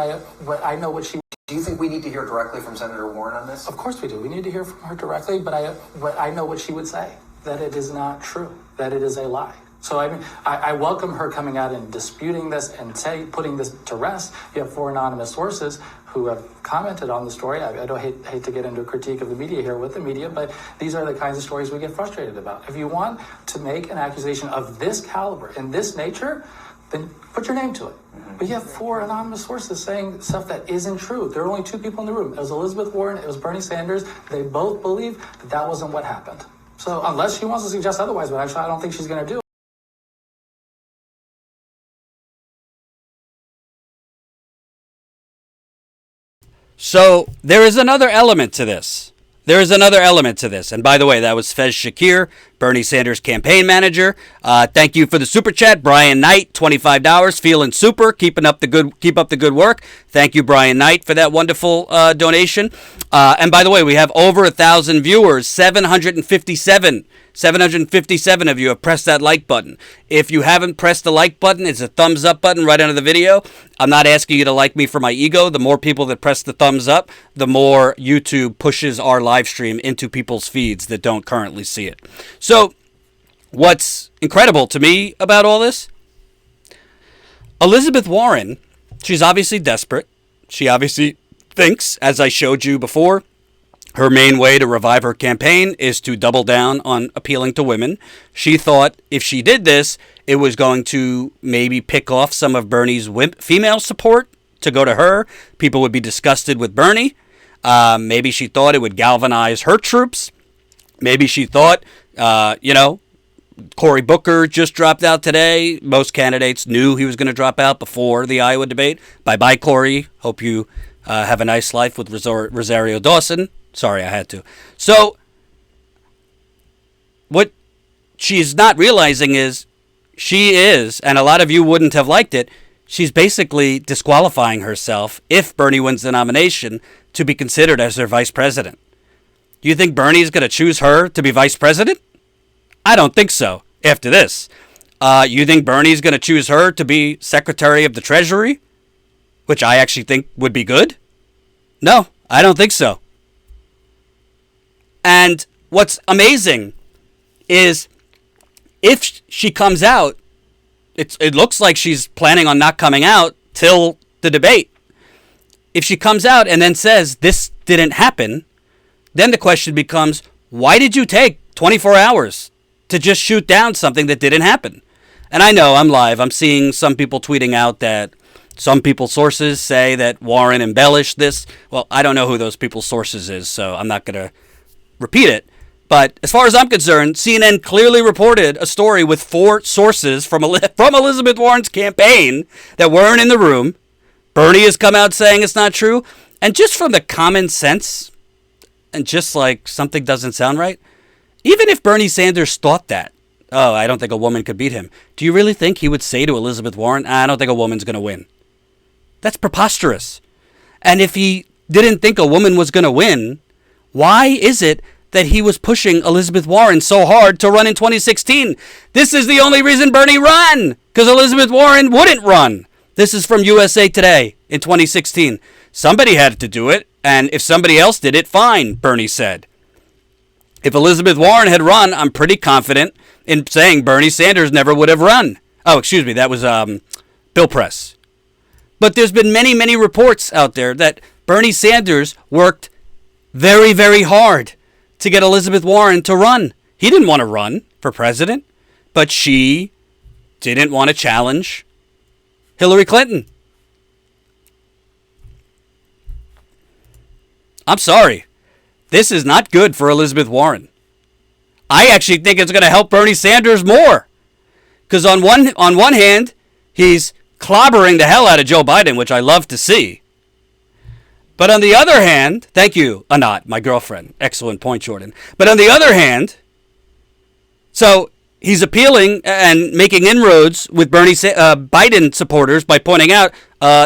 I know what she... Do you think we need to hear directly from Senator Warren on this? Of course we do. We need to hear from her directly, but I know what she would say, that it is not true, that it is a lie. So I welcome her coming out and disputing this and putting this to rest. You have 4 anonymous sources who have commented on the story. I don't hate to get into a critique of the media here with the media, but these are the kinds of stories we get frustrated about. If you want to make an accusation of this caliber and this nature, then put your name to it. But you have 4 anonymous sources saying stuff that isn't true. There are only 2 people in the room. It was Elizabeth Warren, it was Bernie Sanders. They both believe that wasn't what happened. So unless she wants to suggest otherwise, but actually I don't think she's going to do it. So there is another element to this. And by the way, that was Fez Shakir, Bernie Sanders campaign manager. Thank you for the super chat, Brian Knight, $25. Feeling super, keep up the good work. Thank you, Brian Knight, for that wonderful donation. And by the way, we have over 1,000 viewers, 757 of you have pressed that like button. If you haven't pressed the like button, it's a thumbs up button right under the video. I'm not asking you to like me for my ego. The more people that press the thumbs up, the more YouTube pushes our live stream into people's feeds that don't currently see it. So, what's incredible to me about all this? Elizabeth Warren, she's obviously desperate. She obviously thinks, as I showed you before, her main way to revive her campaign is to double down on appealing to women. She thought if she did this, it was going to maybe pick off some of Bernie's female support to go to her. People would be disgusted with Bernie. Maybe she thought it would galvanize her troops. Maybe she thought, Cory Booker just dropped out today. Most candidates knew he was going to drop out before the Iowa debate. Bye-bye, Cory. Hope you have a nice life with Rosario Dawson. Sorry, I had to. So, what she's not realizing is she is, and a lot of you wouldn't have liked it, she's basically disqualifying herself, if Bernie wins the nomination, to be considered as their vice president. Do you think Bernie's going to choose her to be vice president? I don't think so, after this. You think Bernie's going to choose her to be Secretary of the Treasury? Which I actually think would be good? No, I don't think so. And what's amazing is if she comes out, it looks like she's planning on not coming out till the debate. If she comes out and then says this didn't happen, then the question becomes, why did you take 24 hours to just shoot down something that didn't happen? And I know I'm live. I'm seeing some people tweeting out that some people's sources say that Warren embellished this. Well, I don't know who those people's sources is, so I'm not going to repeat it. But as far as I'm concerned, CNN clearly reported a story with 4 sources from Elizabeth Warren's campaign that weren't in the room. Bernie has come out saying it's not true. And just from the common sense, and just like something doesn't sound right, even if Bernie Sanders thought that, oh, I don't think a woman could beat him, do you really think he would say to Elizabeth Warren, I don't think a woman's going to win? That's preposterous. And if he didn't think a woman was going to win, why is it that he was pushing Elizabeth Warren so hard to run in 2016? This is the only reason Bernie ran, because Elizabeth Warren wouldn't run. This is from USA Today in 2016. Somebody had to do it, and if somebody else did it, fine, Bernie said. If Elizabeth Warren had run, I'm pretty confident in saying Bernie Sanders never would have run. Oh, excuse me, that was Bill Press. But there's been many, many reports out there that Bernie Sanders worked very, very hard to get Elizabeth Warren to run. He didn't want to run for president, but she didn't want to challenge Hillary Clinton. I'm sorry. This is not good for Elizabeth Warren. I actually think it's going to help Bernie Sanders more. Because on one hand, he's clobbering the hell out of Joe Biden, which I love to see. But on the other hand, thank you, Anat, my girlfriend. Excellent point, Jordan. But on the other hand, so he's appealing and making inroads with Biden supporters by pointing out,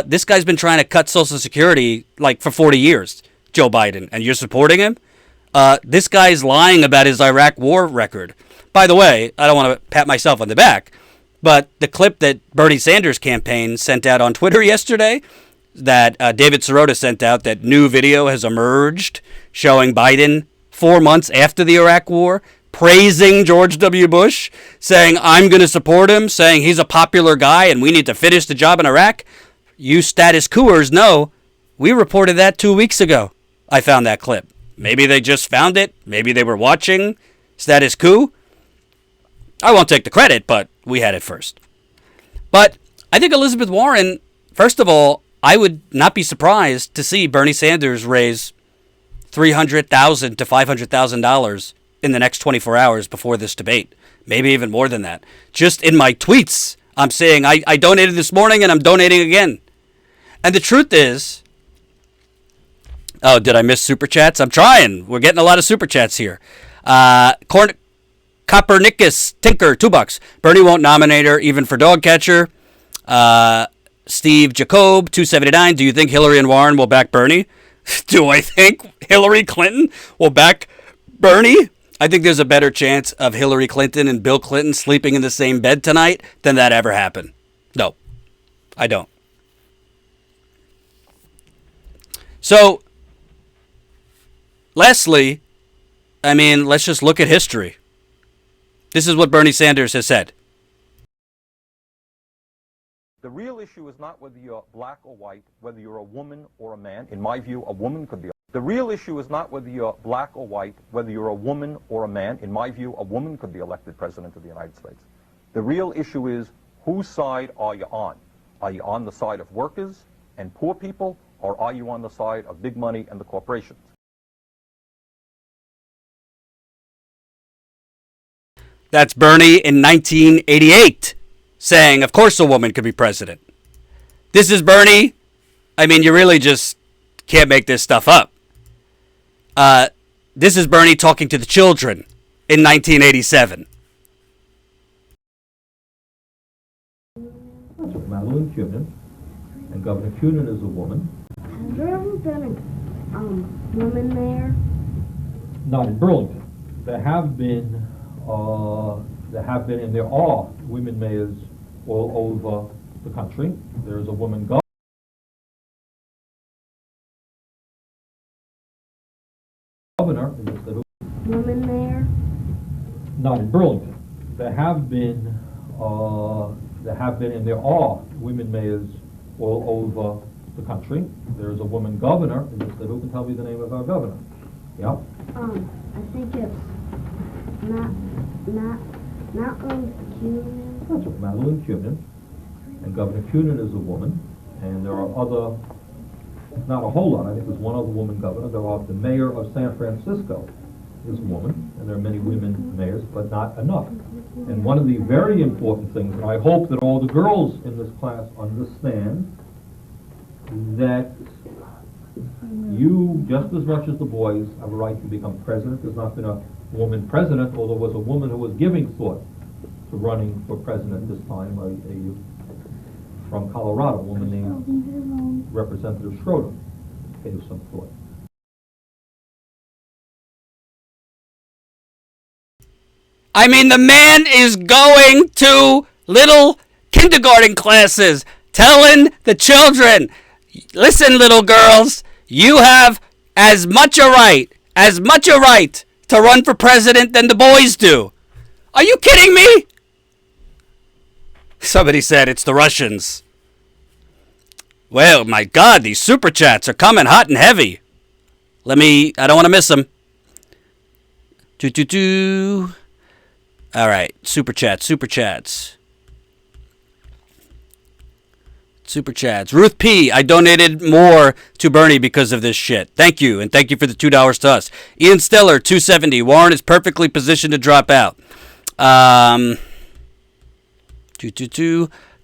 this guy's been trying to cut Social Security like for 40 years, Joe Biden, and you're supporting him? This guy's lying about his Iraq war record. By the way, I don't want to pat myself on the back, but the clip that Bernie Sanders' campaign sent out on Twitter yesterday, that David Sirota sent out, that new video has emerged showing Biden 4 months after the Iraq war, praising George W. Bush, saying, I'm going to support him, saying he's a popular guy and we need to finish the job in Iraq. You status quoers know, we reported that 2 weeks ago. I found that clip. Maybe they just found it. Maybe they were watching Status Coup. I won't take the credit, but we had it first. But I think Elizabeth Warren, first of all, I would not be surprised to see Bernie Sanders raise $300,000 to $500,000 in the next 24 hours before this debate. Maybe even more than that. Just in my tweets, I'm saying I donated this morning and I'm donating again. And the truth is, oh, did I miss Super Chats? I'm trying. We're getting a lot of Super Chats here. Copernicus Tinker, $2. Bernie won't nominate her even for dog catcher. Steve Jacob, $2.79. Do you think Hillary and Warren will back Bernie? Do I think Hillary Clinton will back Bernie? I think there's a better chance of Hillary Clinton and Bill Clinton sleeping in the same bed tonight than that ever happened. No, I don't. So, lastly, I mean, let's just look at history. This is what Bernie Sanders has said. The real issue is not whether you're black or white, whether you're a woman or a man. In my view, a woman could be. The real issue is not whether you're black or white, whether you're a woman or a man. In my view, a woman could be elected president of the United States. The real issue is, whose side are you on? Are you on the side of workers and poor people, or are you on the side of big money and the corporations? That's Bernie in 1988 saying, of course a woman could be president. This is Bernie. I mean, you really just can't make this stuff up. This is Bernie talking to the children in 1987. Madeline Kunin, and Governor Kunin is a woman. Has there ever been a woman mayor? Not in Burlington. There have been, and there are women mayors all over the country. There's a woman governor in the state. Woman mayor? Not in Burlington. There have been, and there are women mayors all over the country. There's a woman governor in the state. Who can tell me the name of our governor? Yeah. I think it's Madeline Kunin. That's right, Madeline Kunin. And Governor Kunin is a woman. And there are other, not a whole lot, I think there's one other woman governor. There are the mayor of San Francisco is a woman, and there are many women mayors, but not enough. And one of the very important things, and I hope that all the girls in this class understand, that you, just as much as the boys, have a right to become president. There's not been a woman president, although there was a woman who was giving thought to running for president this time, from Colorado, a woman named Representative Schroeder, gave some thought. I mean, the man is going to little kindergarten classes, telling the children, listen, little girls, you have as much a right to run for president than the boys do. Are you kidding me? Somebody said it's the Russians. Well, my God, these super chats are coming hot and heavy. I don't want to miss them. All right, super chats. Ruth P., I donated more to Bernie because of this shit. Thank you, and thank you for the $2 to us. Ian Steller, 270. Warren is perfectly positioned to drop out.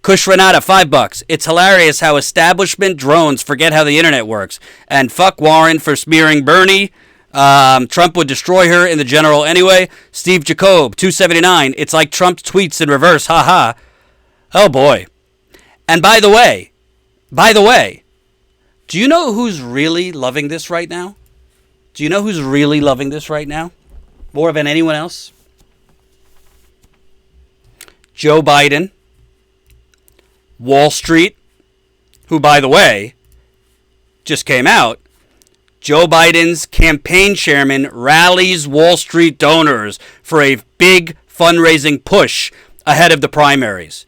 Kush Renata, $5. It's hilarious how establishment drones forget how the internet works. And fuck Warren for smearing Bernie. Trump would destroy her in the general anyway. Steve Jacob, 279. It's like Trump's tweets in reverse. Ha. Oh boy. And by the way, do you know who's really loving this right now? More than anyone else? Joe Biden, Wall Street, who, by the way, just came out. Joe Biden's campaign chairman rallies Wall Street donors for a big fundraising push ahead of the primaries.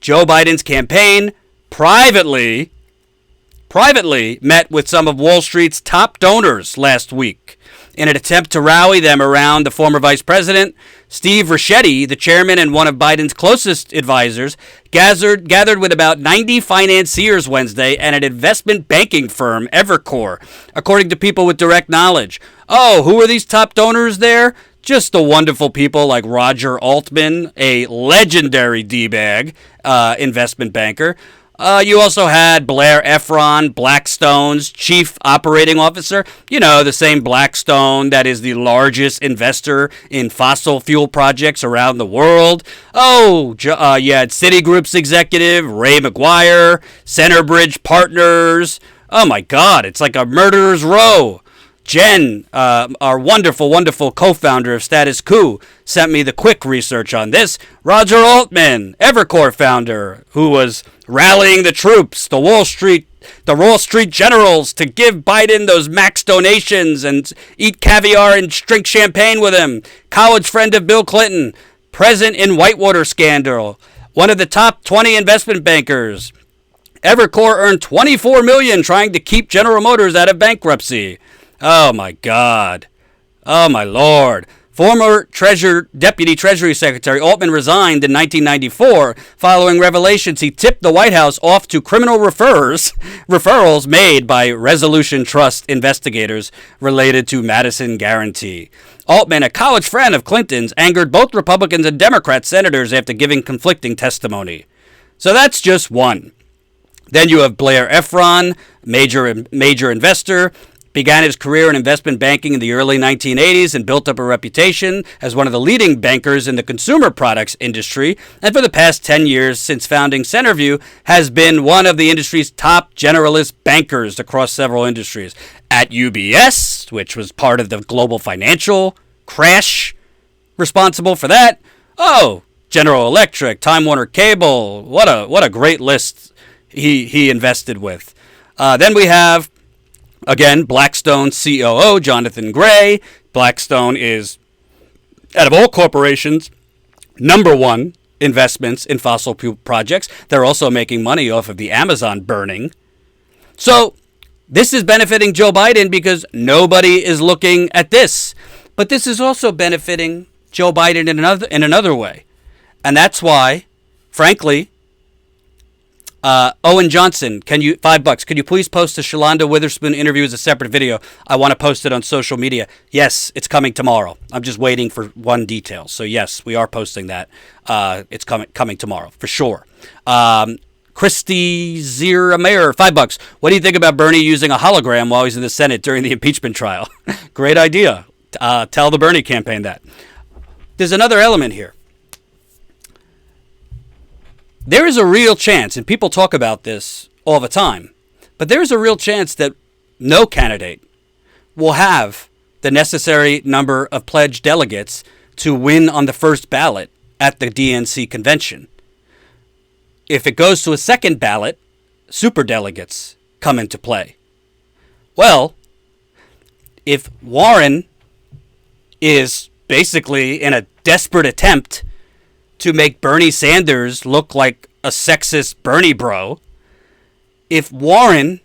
Joe Biden's campaign privately met with some of Wall Street's top donors last week in an attempt to rally them around the former vice president. Steve Ricchetti, the chairman and one of Biden's closest advisors, gathered with about 90 financiers Wednesday and an investment banking firm, Evercore, according to people with direct knowledge. Oh, who are these top donors there? Just the wonderful people like Roger Altman, a legendary D-bag investment banker. You also had Blair Efron, Blackstone's chief operating officer. You know, the same Blackstone that is the largest investor in fossil fuel projects around the world. Oh, you had Citigroup's executive, Ray McGuire, Centerbridge Partners. Oh my God, it's like a murderer's row. Jen, our wonderful, wonderful co-founder of Status Coup, sent me the quick research on this. Roger Altman, Evercore founder, who was rallying the troops, the Wall Street generals, to give Biden those max donations and eat caviar and drink champagne with him. College friend of Bill Clinton, present in Whitewater scandal, one of the top 20 investment bankers. Evercore earned $24 million trying to keep General Motors out of bankruptcy. Oh, my God. Oh, my Lord. Former Deputy Treasury Secretary Altman resigned in 1994 following revelations he tipped the White House off to criminal referrals made by Resolution Trust investigators related to Madison Guarantee. Altman, a college friend of Clinton's, angered both Republicans and Democrat senators after giving conflicting testimony. So that's just one. Then you have Blair Efron, major investor, began his career in investment banking in the early 1980s and built up a reputation as one of the leading bankers in the consumer products industry, and for the past 10 years since founding Centerview has been one of the industry's top generalist bankers across several industries. At UBS, which was part of the global financial crash, responsible for that. Oh, General Electric, Time Warner Cable, what a great list he invested with. Then we have, again, Blackstone COO, Jonathan Gray. Blackstone is, out of all corporations, number one investments in fossil fuel projects. They're also making money off of the Amazon burning. So this is benefiting Joe Biden because nobody is looking at this. But this is also benefiting Joe Biden in another way. And that's why, frankly, Owen Johnson, $5? Can you please post the Shalonda Witherspoon interview as a separate video? I want to post it on social media. Yes, it's coming tomorrow. I'm just waiting for one detail. So yes, we are posting that. It's coming tomorrow for sure. Christy Zira Mayer, $5. What do you think about Bernie using a hologram while he's in the Senate during the impeachment trial? Great idea. Tell the Bernie campaign that. There's another element here. There is a real chance, and people talk about this all the time, but there is a real chance that no candidate will have the necessary number of pledged delegates to win on the first ballot at the DNC convention. If it goes to a second ballot, superdelegates come into play. Well, if Warren is basically in a desperate attempt to make Bernie Sanders look like a sexist Bernie bro. If Warren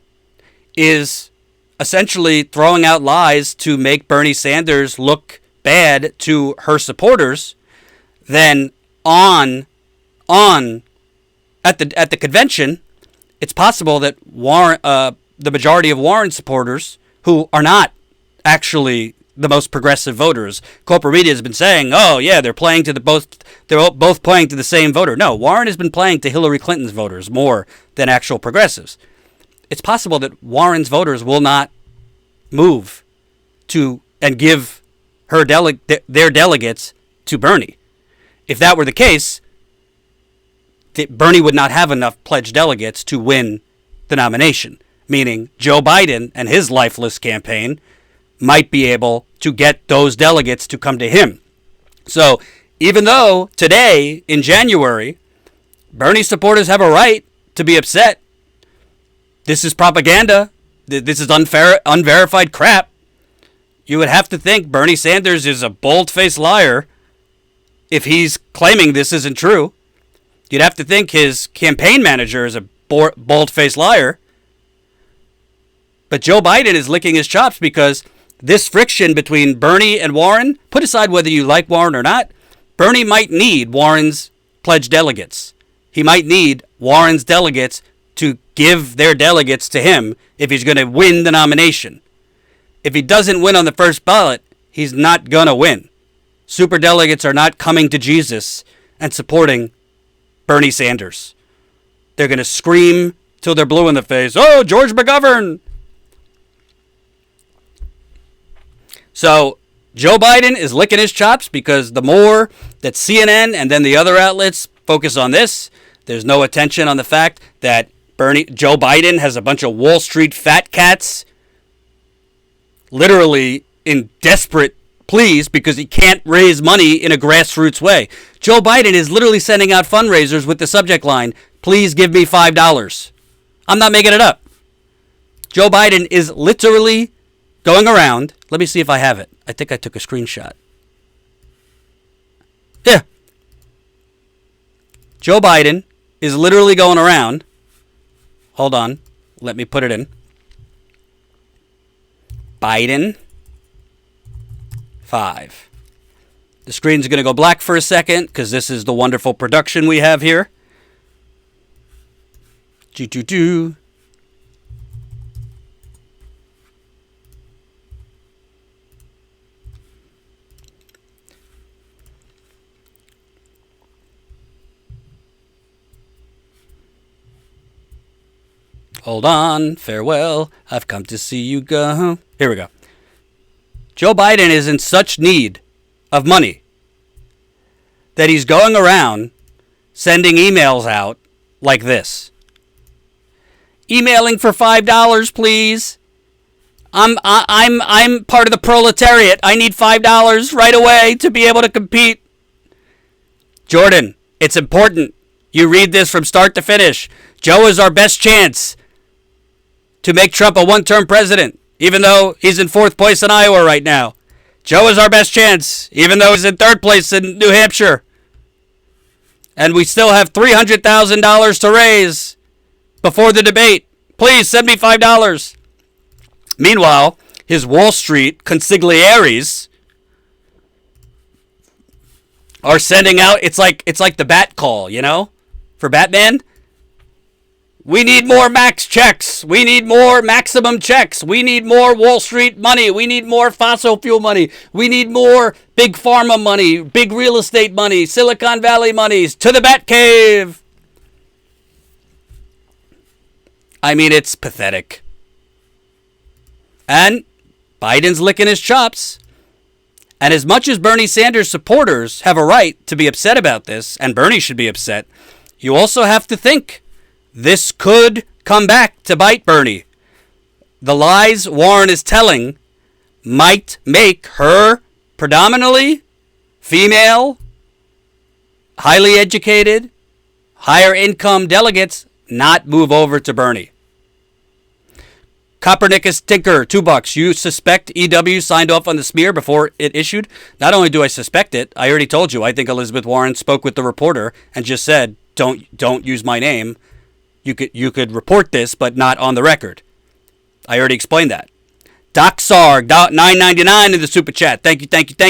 is essentially throwing out lies to make Bernie Sanders look bad to her supporters, then at the convention, it's possible that the majority of Warren supporters, who are not actually the most progressive voters, corporate media has been saying, oh yeah, they're both playing to the same voter. No, Warren has been playing to Hillary Clinton's voters more than actual progressives. It's possible that Warren's voters will not move to and give their delegates to Bernie. If that were the case, Bernie would not have enough pledged delegates to win the nomination, meaning Joe Biden and his lifeless campaign might be able to get those delegates to come to him. So even though today, in January, Bernie supporters have a right to be upset, this is propaganda, this is unverified crap, you would have to think Bernie Sanders is a bold-faced liar if he's claiming this isn't true. You'd have to think his campaign manager is a bold-faced liar. But Joe Biden is licking his chops because this friction between Bernie and Warren, put aside whether you like Warren or not, Bernie might need Warren's pledged delegates. He might need Warren's delegates to give their delegates to him if he's going to win the nomination. If he doesn't win on the first ballot, he's not going to win. Superdelegates are not coming to Jesus and supporting Bernie Sanders. They're going to scream till they're blue in the face, oh, George McGovern! So Joe Biden is licking his chops because the more that CNN and then the other outlets focus on this, there's no attention on the fact that Joe Biden has a bunch of Wall Street fat cats literally in desperate pleas because he can't raise money in a grassroots way. Joe Biden is literally sending out fundraisers with the subject line, please give me $5. I'm not making it up. Joe Biden is literally going around. Let me see if I have it. I think I took a screenshot. Yeah. Joe Biden is literally going around. Hold on. Let me put it in. Biden 5. The screen's going to go black for a second because this is the wonderful production we have here. Do. Hold on, farewell, I've come to see you go. Here we go. Joe Biden is in such need of money that he's going around sending emails out like this. Emailing for $5, please. I'm part of the proletariat. I need $5 right away to be able to compete. Jordan, it's important you read this from start to finish. Joe is our best chance to make Trump a one-term president, even though he's in 4th place in Iowa right now. Joe is our best chance, even though he's in 3rd place in New Hampshire. And we still have $300,000 to raise before the debate. Please send me $5. Meanwhile, his Wall Street consiglieres are sending out, it's like the bat call, you know, for Batman. We need more max checks. We need more maximum checks. We need more Wall Street money. We need more fossil fuel money. We need more big pharma money, big real estate money, Silicon Valley monies, to the Batcave. I mean, it's pathetic. And Biden's licking his chops. And as much as Bernie Sanders supporters have a right to be upset about this, and Bernie should be upset, you also have to think this could come back to bite Bernie. The lies Warren is telling might make her predominantly female, highly educated, higher income delegates not move over to Bernie. Copernicus Tinker, $2. You suspect EW signed off on the smear before it issued? Not only do I suspect it, I already told you. I think Elizabeth Warren spoke with the reporter and just said, "Don't use my name. You could report this, but not on the record." I already explained that. Doc Sarg, $9.99 in the super chat. Thank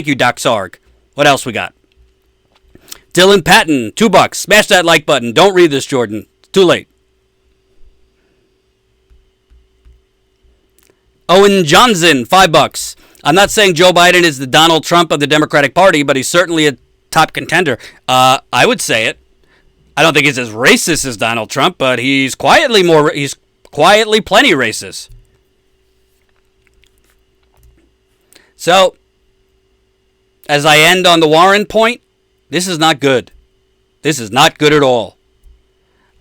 you, Doc Sarg. What else we got? Dylan Patton, $2. Smash that like button. Don't read this, Jordan. It's too late. Owen Johnson, $5. I'm not saying Joe Biden is the Donald Trump of the Democratic Party, but he's certainly a top contender. I would say it. I don't think he's as racist as Donald Trump, but he's quietly plenty racist. So, as I end on the Warren point, this is not good. This is not good at all.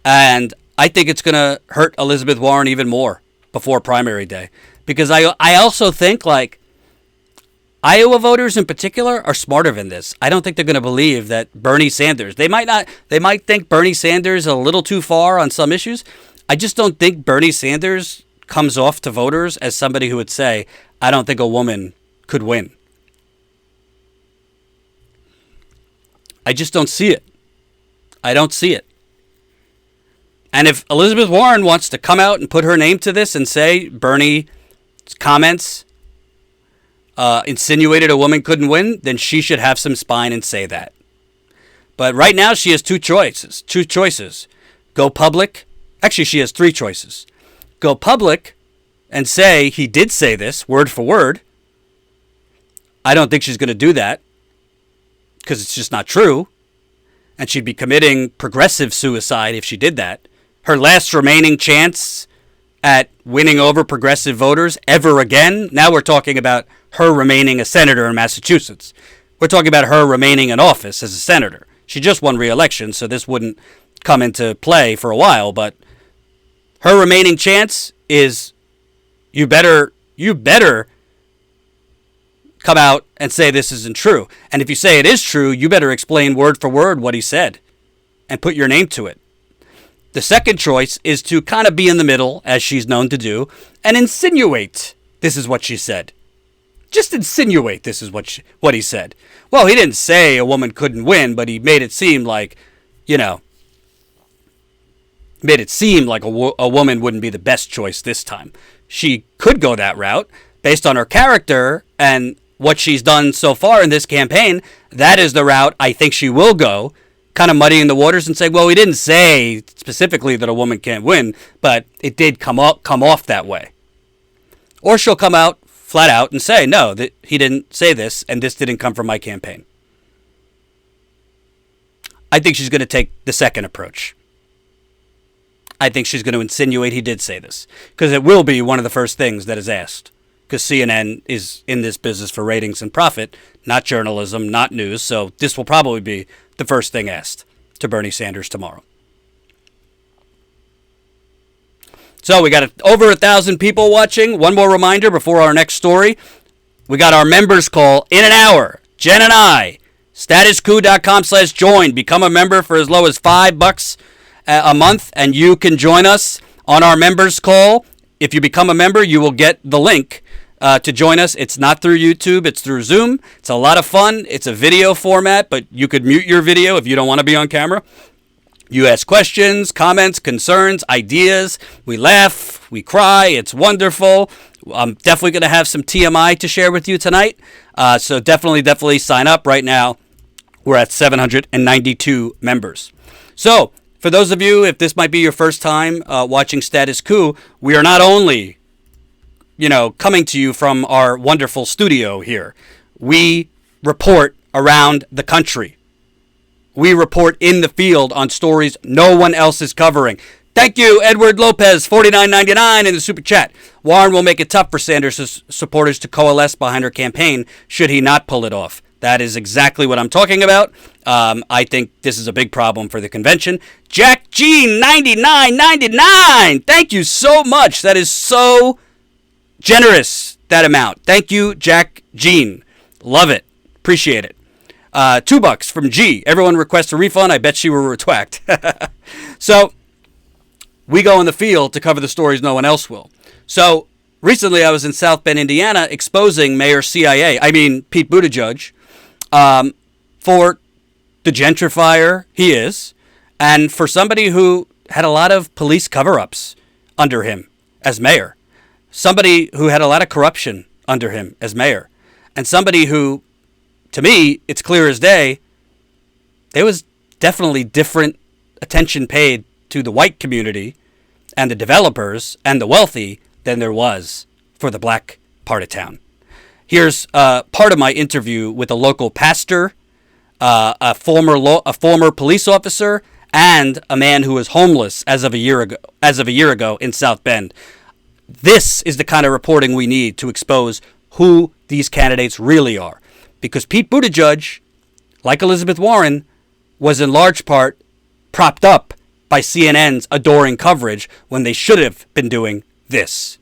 And I think it's going to hurt Elizabeth Warren even more before primary day. Because I also think, like, Iowa voters in particular are smarter than this. I don't think they're going to believe that Bernie Sanders, they might think Bernie Sanders is a little too far on some issues. I just don't think Bernie Sanders comes off to voters as somebody who would say, I don't think a woman could win. I just don't see it. I don't see it. And if Elizabeth Warren wants to come out and put her name to this and say Bernie's comments insinuated a woman couldn't win, then she should have some spine and say that. But right now she has two choices. Go public. Actually, she has three choices. Go public and say he did say this word for word. I don't think she's going to do that because it's just not true. And she'd be committing progressive suicide if she did that. Her last remaining chance at winning over progressive voters ever again. Now we're talking about her remaining a senator in Massachusetts. We're talking about her remaining in office as a senator. She just won re-election, so this wouldn't come into play for a while. But her remaining chance is you better come out and say this isn't true. And if you say it is true, you better explain word for word what he said and put your name to it. The second choice is to kind of be in the middle, as she's known to do, and insinuate this is what she said. Just insinuate this is what he said. Well, he didn't say a woman couldn't win, but he made it seem like, a woman wouldn't be the best choice this time. She could go that route based on her character and what she's done so far in this campaign. That is the route I think she will go, kind of muddying the waters and saying, well, he didn't say specifically that a woman can't win, but it did come off that way. Or she'll come out flat out and say, no, that he didn't say this, and this didn't come from my campaign. I think she's going to take the second approach. I think she's going to insinuate he did say this, because it will be one of the first things that is asked. Because CNN is in this business for ratings and profit, not journalism, not news. So this will probably be the first thing asked to Bernie Sanders tomorrow. So we got over 1,000 people watching. One more reminder before our next story. We got our members call in an hour. Jen and I, statuscoup.com/join. Become a member for as low as $5 a month, and you can join us on our members call. If you become a member, you will get the link to join us. It's not through YouTube. It's through Zoom. It's a lot of fun. It's a video format, but you could mute your video if you don't want to be on camera. You ask questions, comments, concerns, ideas. We laugh. We cry. It's wonderful. I'm definitely going to have some TMI to share with you tonight. So definitely sign up right now. We're at 792 members. So for those of you, if this might be your first time watching Status Coup, we are not only coming to you from our wonderful studio here. We report around the country. We report in the field on stories no one else is covering. Thank you, Edward Lopez, $49.99 in the super chat. Warren will make it tough for Sanders' supporters to coalesce behind her campaign should he not pull it off. That is exactly what I'm talking about. I think this is a big problem for the convention. Jack G, $99.99. Thank you so much. That is so generous, that amount. Thank you, Jack Jean. Love it. Appreciate it. $2 from G. Everyone requests a refund. I bet she will retwacked. So we go in the field to cover the stories no one else will. So recently I was in South Bend, Indiana, exposing Mayor Pete Buttigieg, for the gentrifier he is, and for somebody who had a lot of police cover-ups under him as mayor, somebody who had a lot of corruption under him as mayor, and somebody who, to me, it's clear as day, there was definitely different attention paid to the white community and the developers and the wealthy than there was for the black part of town. Here's part of my interview with a local pastor, a former police officer, and a man who was homeless as of a year ago in South Bend. This is the kind of reporting we need to expose who these candidates really are. Because Pete Buttigieg, like Elizabeth Warren, was in large part propped up by CNN's adoring coverage when they should have been doing this.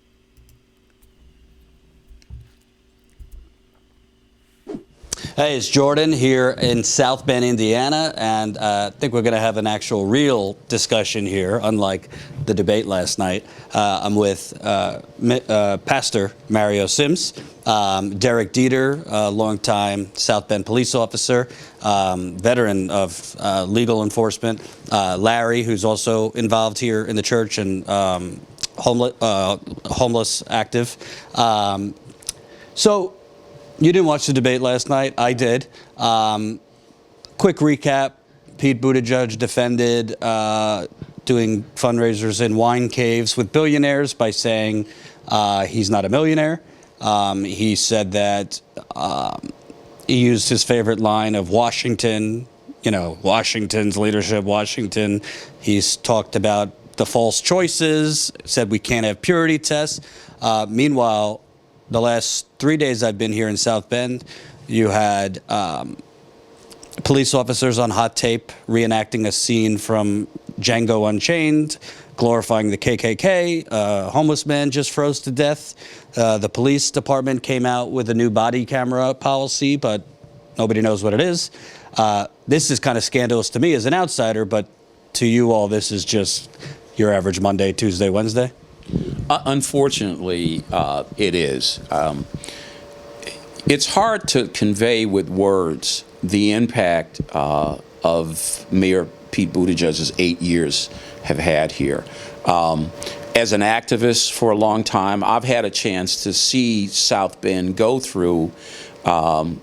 Hey, it's Jordan here in South Bend, Indiana, and I think we're going to have an actual real discussion here, unlike the debate last night. I'm with Pastor Mario Sims, Derek Dieter, a longtime South Bend police officer, veteran of legal enforcement, Larry, who's also involved here in the church and homeless active. So, you didn't watch the debate last night. I did. Quick recap. Pete Buttigieg defended doing fundraisers in wine caves with billionaires by saying he's not a millionaire. He said that he used his favorite line of Washington, Washington's leadership, Washington. He's talked about the false choices, said we can't have purity tests. Meanwhile, the last 3 days I've been here in South Bend, you had police officers on hot tape reenacting a scene from Django Unchained, glorifying the KKK. A homeless man just froze to death. The police department came out with a new body camera policy, but nobody knows what it is. This is kind of scandalous to me as an outsider, but to you all, this is just your average Monday, Tuesday, Wednesday? Unfortunately, it is. It's hard to convey with words the impact of Mayor Pete Buttigieg's 8 years have had here. As an activist for a long time, I've had a chance to see South Bend go through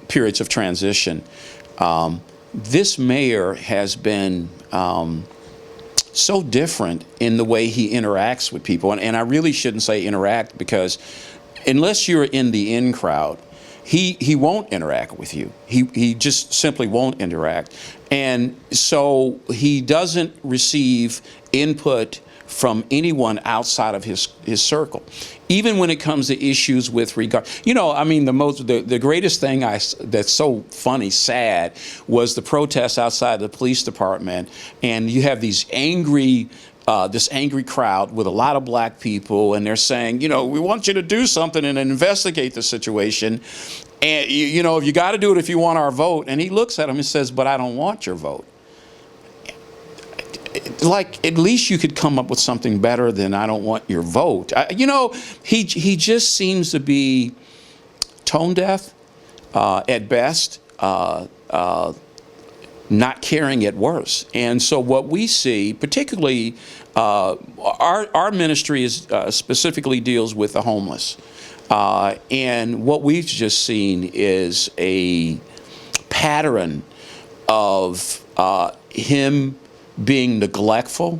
periods of transition. This mayor has been so different in the way he interacts with people. And I really shouldn't say interact, because unless you're in the in crowd, he won't interact with you. He just simply won't interact. And so he doesn't receive input from anyone outside of his circle. Even when it comes to issues with regard, the greatest thing that's so funny, sad, was the protests outside the police department, and you have these this angry crowd with a lot of black people, and they're saying, we want you to do something and investigate the situation, and if you got to do it if you want our vote. And he looks at him and says, but I don't want your vote. Like, at least you could come up with something better than I don't want your vote. He just seems to be tone deaf at best, not caring at worst. And so what we see, particularly our ministry is specifically deals with the homeless. And what we've just seen is a pattern of him being neglectful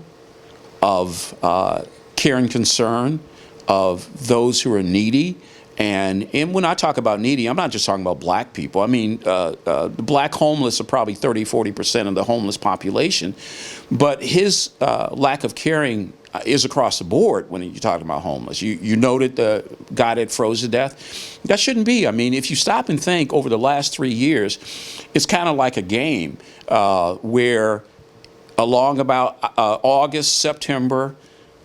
of care and concern of those who are needy. And when I talk about needy, I'm not just talking about black people. I mean, the black homeless are probably 30–40% of the homeless population. But his lack of caring is across the board when you're talking about homeless. You noted the guy that froze to death. That shouldn't be. I mean, if you stop and think over the last 3 years, it's kind of like a game where along about August, September,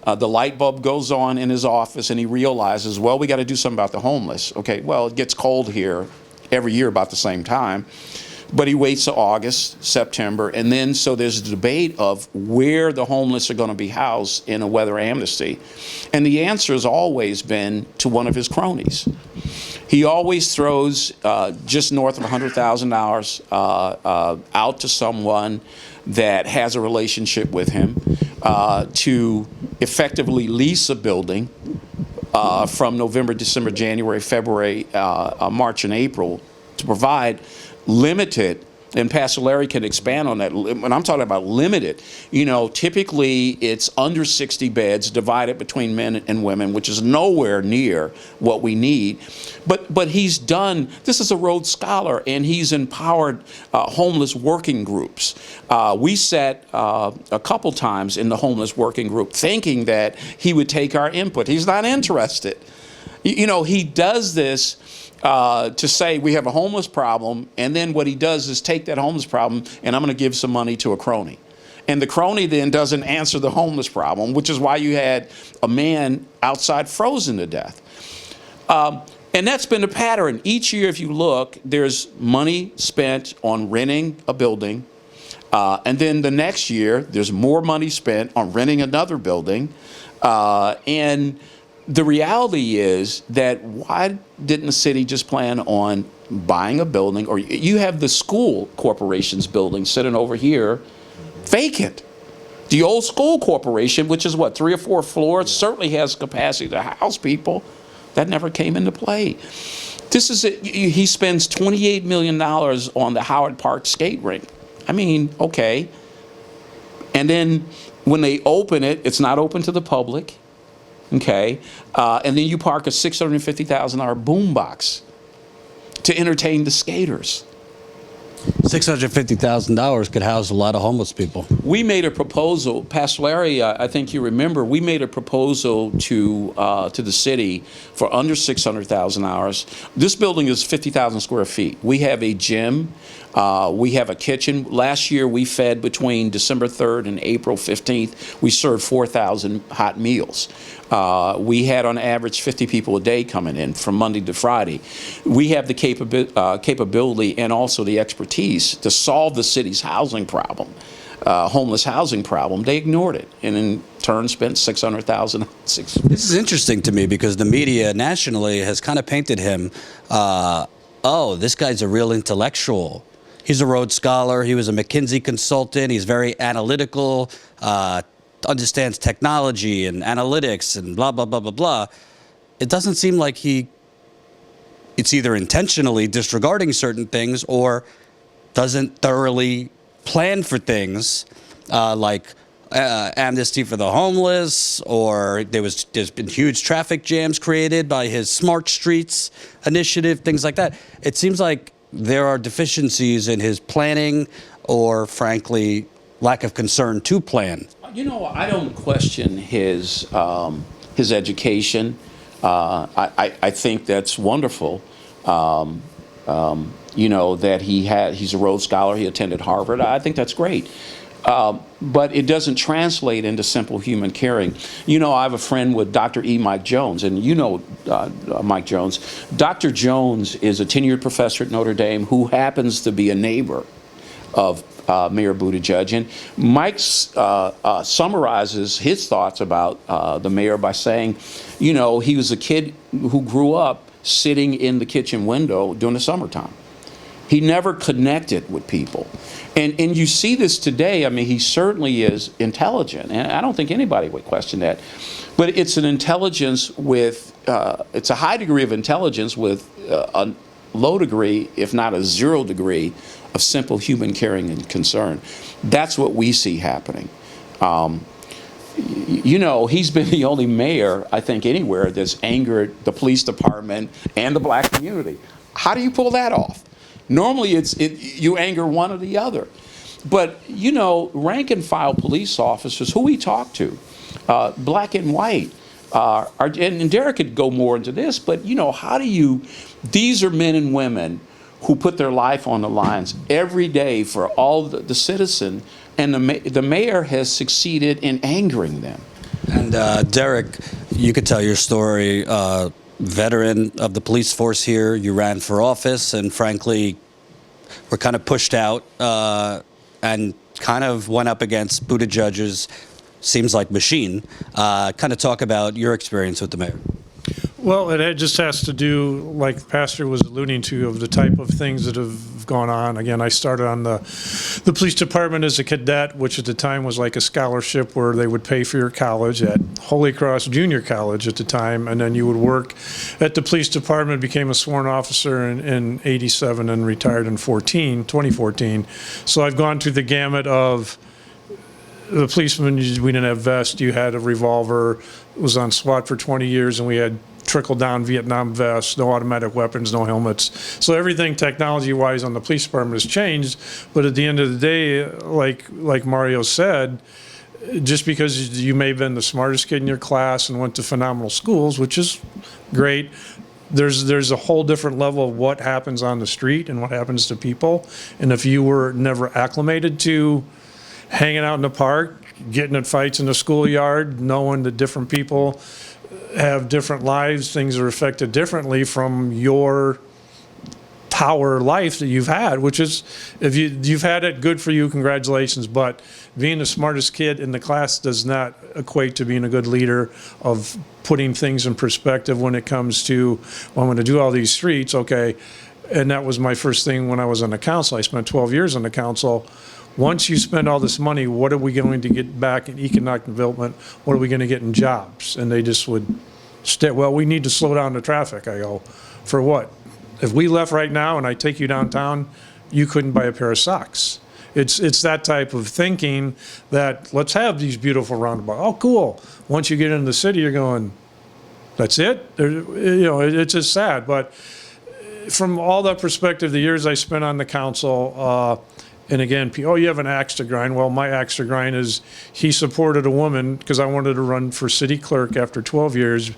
the light bulb goes on in his office and he realizes, well, we got to do something about the homeless. Okay, well, it gets cold here every year about the same time. But he waits till August, September, and then so there's a debate of where the homeless are going to be housed in a weather amnesty. And the answer has always been to one of his cronies. He always throws just north of $100,000 out to someone that has a relationship with him to effectively lease a building from November, December, January, February, March, and April to provide limited, and Pastor Larry can expand on that. When I'm talking about limited, you know, typically it's under 60 beds divided between men and women, which is nowhere near what we need. But he's done, this is a Rhodes Scholar, and he's empowered homeless working groups. We sat a couple times in the homeless working group thinking that he would take our input. He's not interested. You know, he does this to say we have a homeless problem, and then what he does is take that homeless problem and I'm going to give some money to a crony. And the crony then doesn't answer the homeless problem, which is why you had a man outside frozen to death. And that's been a pattern. Each year, if you look, there's money spent on renting a building, and then the next year, there's more money spent on renting another building, and the reality is that why didn't the city just plan on buying a building? Or you have the school corporation's building sitting over here vacant. The old school corporation, which is what, 3 or 4 floors, certainly has capacity to house people. That never came into play. This is it. He spends $28 million on the Howard Park skate rink. I mean, okay. And then when they open it, it's not open to the public. Okay, and then you park a $650,000 boombox to entertain the skaters. $650,000 could house a lot of homeless people. We made a proposal, Pastor Larry, I think you remember, we made a proposal to the city for under $600,000. This building is 50,000 square feet. We have a gym. We have a kitchen. Last year we fed between December 3rd and April 15th. We served 4,000 hot meals. We had on average 50 people a day coming in from Monday to Friday. We have the capability and also the expertise to solve the city's housing problem, homeless housing problem. They ignored it and in turn spent $600,000. This is interesting to me because the media nationally has kind of painted him, oh, this guy's a real intellectual. He's a Rhodes Scholar. He was a McKinsey consultant. He's very analytical, understands technology and analytics and blah, blah, blah, blah, blah. It doesn't seem like it's either intentionally disregarding certain things or doesn't thoroughly plan for things like amnesty for the homeless, or there's been huge traffic jams created by his Smart Streets initiative, things like that. It seems like there are deficiencies in his planning or, frankly, lack of concern to plan. You know, I don't question his education. I think that's wonderful. You know, that he's a Rhodes Scholar. He attended Harvard. I think that's great. But it doesn't translate into simple human caring. You know, I have a friend with Dr. E. Mike Jones, and you know Mike Jones. Dr. Jones is a tenured professor at Notre Dame who happens to be a neighbor of Mayor Buttigieg. And Mike summarizes his thoughts about the mayor by saying, you know, he was a kid who grew up sitting in the kitchen window during the summertime. He never connected with people. And you see this today. I mean, he certainly is intelligent, and I don't think anybody would question that. But it's an intelligence with, it's a high degree of intelligence with a low degree, if not a 0 degree, of simple human caring and concern. That's what we see happening. You know, he's been the only mayor, I think, anywhere that's angered the police department and the black community. How do you pull that off? Normally, you anger one or the other. But, you know, rank and file police officers, who we talk to, black and white, and Derek could go more into this, but, you know, these are men and women who put their life on the lines every day for all the citizen, and the mayor has succeeded in angering them. And Derek, you could tell your story. Veteran of the police force here, you ran for office, and frankly, were kind of pushed out and kind of went up against Buttigieg's, seems like, machine. Kind of talk about your experience with the mayor. Well, it just has to do, like the pastor was alluding to, of the type of things that have gone on. Again, I started on the police department as a cadet, which at the time was like a scholarship where they would pay for your college at Holy Cross Junior College at the time, and then you would work at the police department, became a sworn officer in 87 and retired in 2014. So I've gone through the gamut of the policeman. We didn't have vests. You had a revolver. Was on SWAT for 20 years, and we had trickle-down Vietnam vests, no automatic weapons, no helmets. So everything technology-wise on the police department has changed. But at the end of the day, like Mario said, just because you may have been the smartest kid in your class and went to phenomenal schools, which is great, there's a whole different level of what happens on the street and what happens to people. And if you were never acclimated to hanging out in the park, getting in fights in the schoolyard, knowing that different people have different lives, things are affected differently from your tower life that you've had, which is, if you've had it, good for you, congratulations. But being the smartest kid in the class does not equate to being a good leader of putting things in perspective when it comes to, well, I'm going to do all these streets, okay. And that was my first thing when I was on the council. I spent 12 years on the council. Once you spend all this money, what are we going to get back in economic development? What are we going to get in jobs? And they just would well, we need to slow down the traffic. I go, for what? If we left right now and I take you downtown, you couldn't buy a pair of socks. It's that type of thinking that let's have these beautiful roundabouts. Oh, cool. Once you get into the city, you're going, that's it? It's just sad. But from all that perspective, the years I spent on the council, and again, oh, you have an axe to grind. Well, my axe to grind is he supported a woman because I wanted to run for city clerk after 12 years,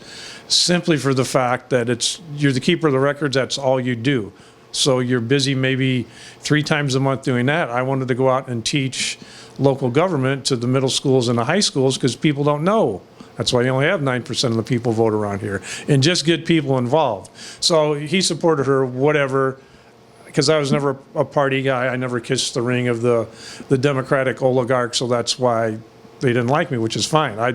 simply for the fact that you're the keeper of the records, that's all you do. So you're busy maybe 3 times a month doing that. I wanted to go out and teach local government to the middle schools and the high schools because people don't know. That's why you only have 9% of the people vote around here. And just get people involved. So he supported her, whatever. Because I was never a party guy. I never kissed the ring of the Democratic oligarch, so that's why they didn't like me, which is fine. I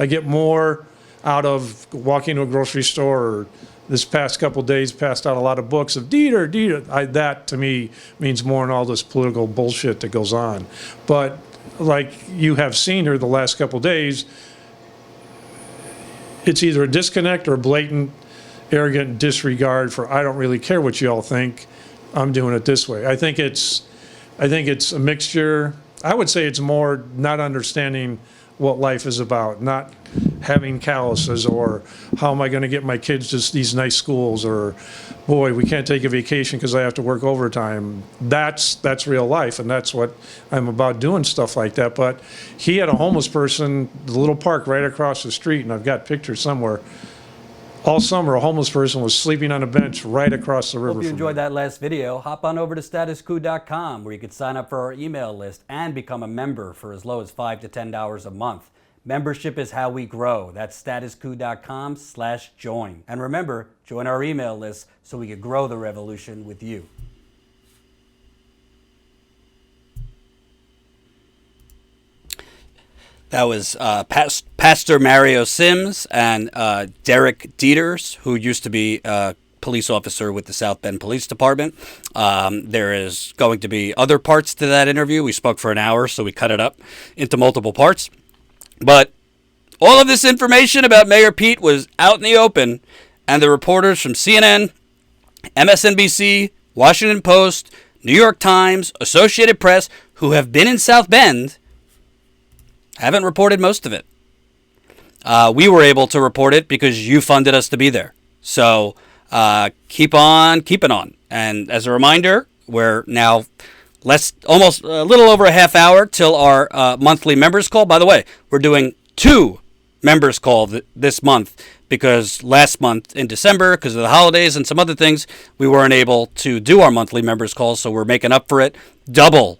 get more out of walking to a grocery store, or this past couple of days passed out a lot of books of Dieter. That to me means more than all this political bullshit that goes on. But like you have seen her the last couple of days, it's either a disconnect or blatant, arrogant disregard for I don't really care what you all think. I'm doing it this way. I think it's a mixture. I would say it's more not understanding what life is about, not having calluses, or how am I going to get my kids to these nice schools, or boy, we can't take a vacation because I have to work overtime. That's real life, and that's what I'm about, doing stuff like that. But he had a homeless person, the little park right across the street, and I've got pictures somewhere. All summer, a homeless person was sleeping on a bench right across the river. Hope you enjoyed that last video. Hop on over to statuscoup.com where you can sign up for our email list and become a member for as low as $5 to $10 a month. Membership is how we grow. That's statuscoup.com/join. And remember, join our email list so we can grow the revolution with you. That was Pastor Mario Sims and Derek Dieters, who used to be a police officer with the South Bend Police Department. There is going to be other parts to that interview. We spoke for an hour, so we cut it up into multiple parts. But all of this information about Mayor Pete was out in the open, and the reporters from CNN, MSNBC, Washington Post, New York Times, Associated Press, who have been in South Bend, haven't reported most of it. We were able to report it because you funded us to be there. So keep on keeping on. And as a reminder, we're now almost a little over a half hour till our monthly members call. By the way, we're doing 2 members call this month because last month in December, because of the holidays and some other things, we weren't able to do our monthly members call. So we're making up for it double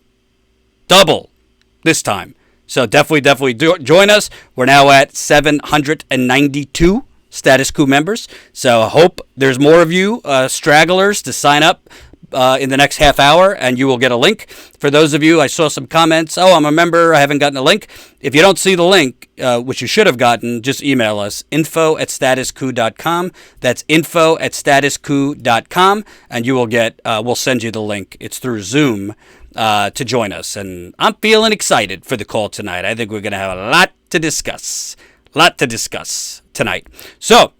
this time. So definitely join us. We're now at 792 Status Coup members. So I hope there's more of you stragglers to sign up in the next half hour, and you will get a link. For those of you, I saw some comments, oh, I'm a member, I haven't gotten a link. If you don't see the link, which you should have gotten, just email us, info@statuscoup.com. That's info@statuscoup.com, and you will get, we'll send you the link. It's through Zoom to join us, and I'm feeling excited for the call tonight. I think we're going to have a lot to discuss tonight. So,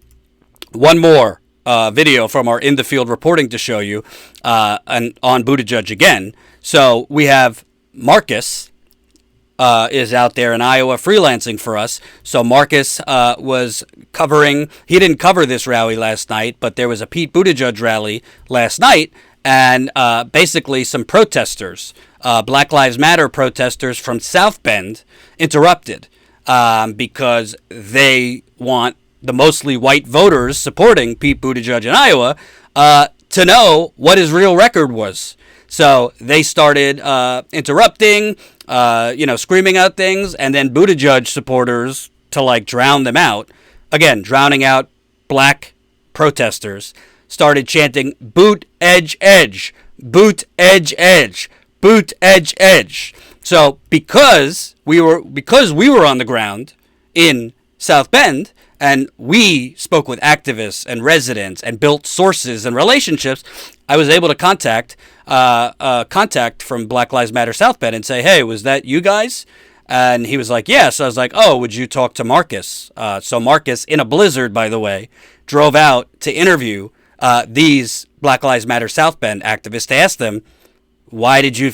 one more video from our In the Field reporting to show you and on Buttigieg again. So we have Marcus is out there in Iowa freelancing for us. So Marcus was covering, he didn't cover this rally last night, but there was a Pete Buttigieg rally last night, and basically some protesters, Black Lives Matter protesters from South Bend, interrupted because they want the mostly white voters supporting Pete Buttigieg in Iowa to know what his real record was. So they started interrupting, screaming out things, and then Buttigieg supporters, to like drown them out, again, drowning out black protesters, started chanting, "Boot edge edge, boot edge edge, boot edge edge." So because we were on the ground in South Bend, and we spoke with activists and residents and built sources and relationships, I was able to contact from Black Lives Matter South Bend and say, hey, was that you guys? And he was like, yes. Yeah. So I was like, oh, would you talk to Marcus? So Marcus, in a blizzard, by the way, drove out to interview these Black Lives Matter South Bend activists to ask them, why did you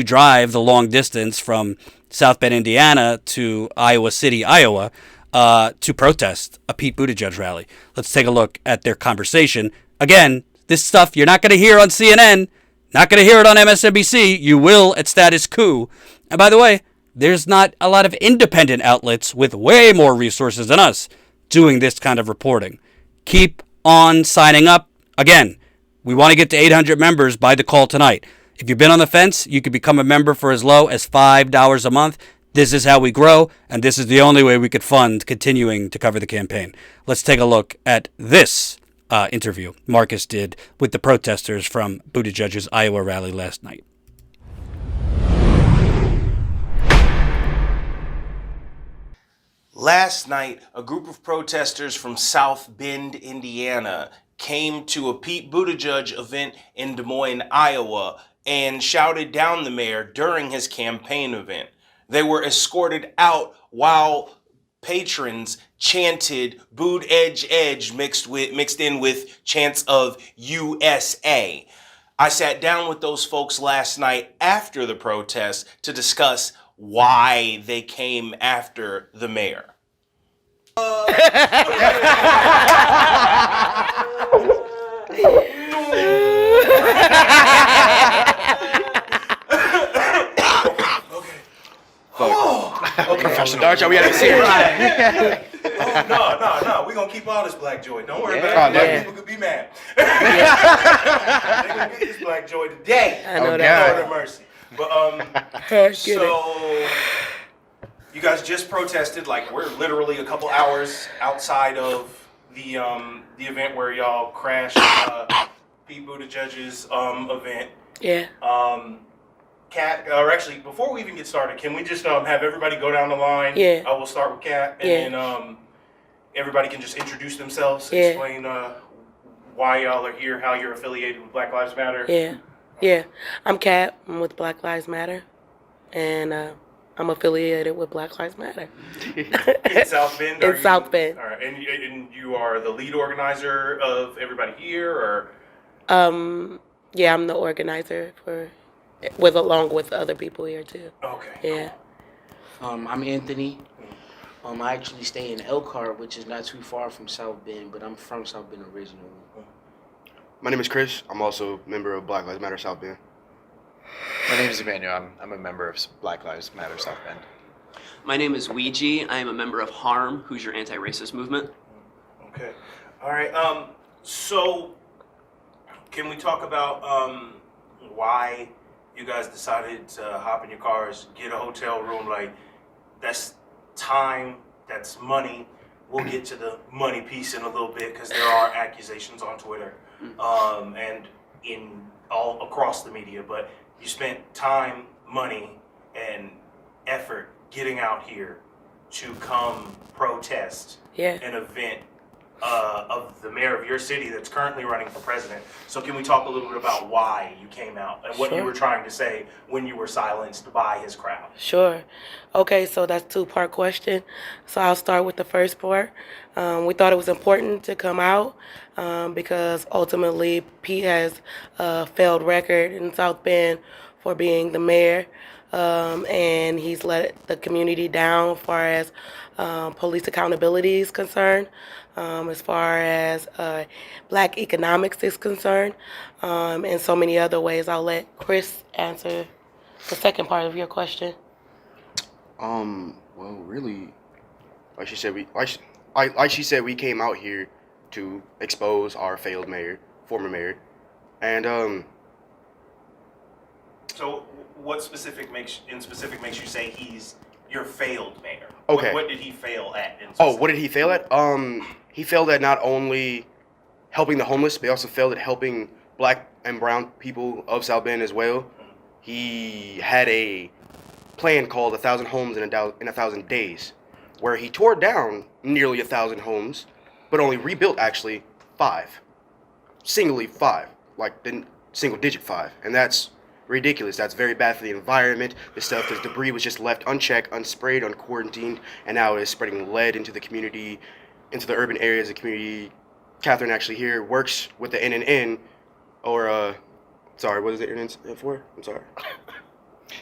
drive the long distance from South Bend, Indiana to Iowa City, Iowa, to protest a Pete Buttigieg rally? Let's take a look at their conversation. Again, this stuff you're not going to hear on CNN, not going to hear it on MSNBC. You will at Status Coup. And by the way, there's not a lot of independent outlets with way more resources than us doing this kind of reporting. Keep on signing up. Again, we want to get to 800 members by the call tonight. If you've been on the fence, you can become a member for as low as $5 a month. This is how we grow, and this is the only way we could fund continuing to cover the campaign. Let's take a look at this interview Marcus did with the protesters from Buttigieg's Iowa rally last night. Last night, a group of protesters from South Bend, Indiana, came to a Pete Buttigieg event in Des Moines, Iowa, and shouted down the mayor during his campaign event. They were escorted out while patrons chanted "Boot Edge Edge" mixed in with chants of USA. I sat down with those folks last night after the protest to discuss why they came after the mayor. Professional dart show, we gotta see it right. No. We're gonna keep all this black joy. Don't worry about it. Black people could be mad. They're gonna get this black joy today. I know that. Lord have mercy. But so you guys just protested. Like, we're literally a couple hours outside of the event where y'all crashed Pete Buttigieg's event. Yeah. Kat, or actually, before we even get started, can we just have everybody go down the line? Yeah. I will start with Kat, and then everybody can just introduce themselves, explain why y'all are here, how you're affiliated with Black Lives Matter. Yeah. I'm Kat. I'm with Black Lives Matter, and I'm affiliated with Black Lives Matter. In South Bend? In South Bend. All right, and you are the lead organizer of everybody here, or? Yeah, I'm the organizer along with other people here too. Okay. Yeah. I'm Anthony. I actually stay in Elkhart, which is not too far from South Bend, but I'm from South Bend originally. My name is Chris. I'm also a member of Black Lives Matter South Bend. My name is Emmanuel. I'm a member of Black Lives Matter South Bend. My name is Ouija. I am a member of HARM, Hoosier Anti-Racist Movement. Okay. All right. So can we talk about why you guys decided to hop in your cars, get a hotel room? Like, that's time, that's money. We'll get to the money piece in a little bit because there are accusations on Twitter. And in all across the media, but you spent time, money, and effort getting out here to come protest an event of the mayor of your city that's currently running for president. So can we talk a little bit about why you came out and what you were trying to say when you were silenced by his crowd? Sure. Okay, so that's a two-part question. So I'll start with the first part. We thought it was important to come out because ultimately Pete has a failed record in South Bend for being the mayor, and he's let the community down as far as police accountability is concerned, as far as black economics is concerned, and so many other ways. I'll let Chris answer the second part of your question. Well, really, like she said, we came out here to expose our failed mayor, former mayor, and So what makes you say he's your failed mayor? Okay. What did he fail at? what did he fail at? He failed at not only helping the homeless, but he also failed at helping black and brown people of South Bend as well. He had a plan called 1,000 Homes in 1,000 Days, where he tore down nearly 1,000 homes, but only rebuilt actually 5. Singly 5, like the single digit 5. And that's ridiculous. That's very bad for the environment. The debris was just left unchecked, unsprayed, unquarantined, and now it is spreading lead into the community, into the urban areas of the community. Catherine actually here works with the NNN, or sorry, what is the NNN for? I'm sorry.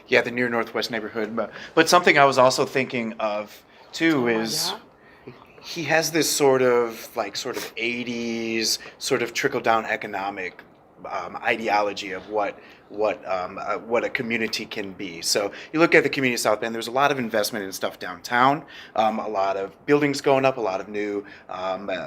Yeah, the near northwest neighborhood. But something I was also thinking of too is he has this sort of 80s sort of trickle down economic ideology of what a community can be. So you look at the community of South Bend, there's a lot of investment in stuff downtown, a lot of buildings going up, a lot of new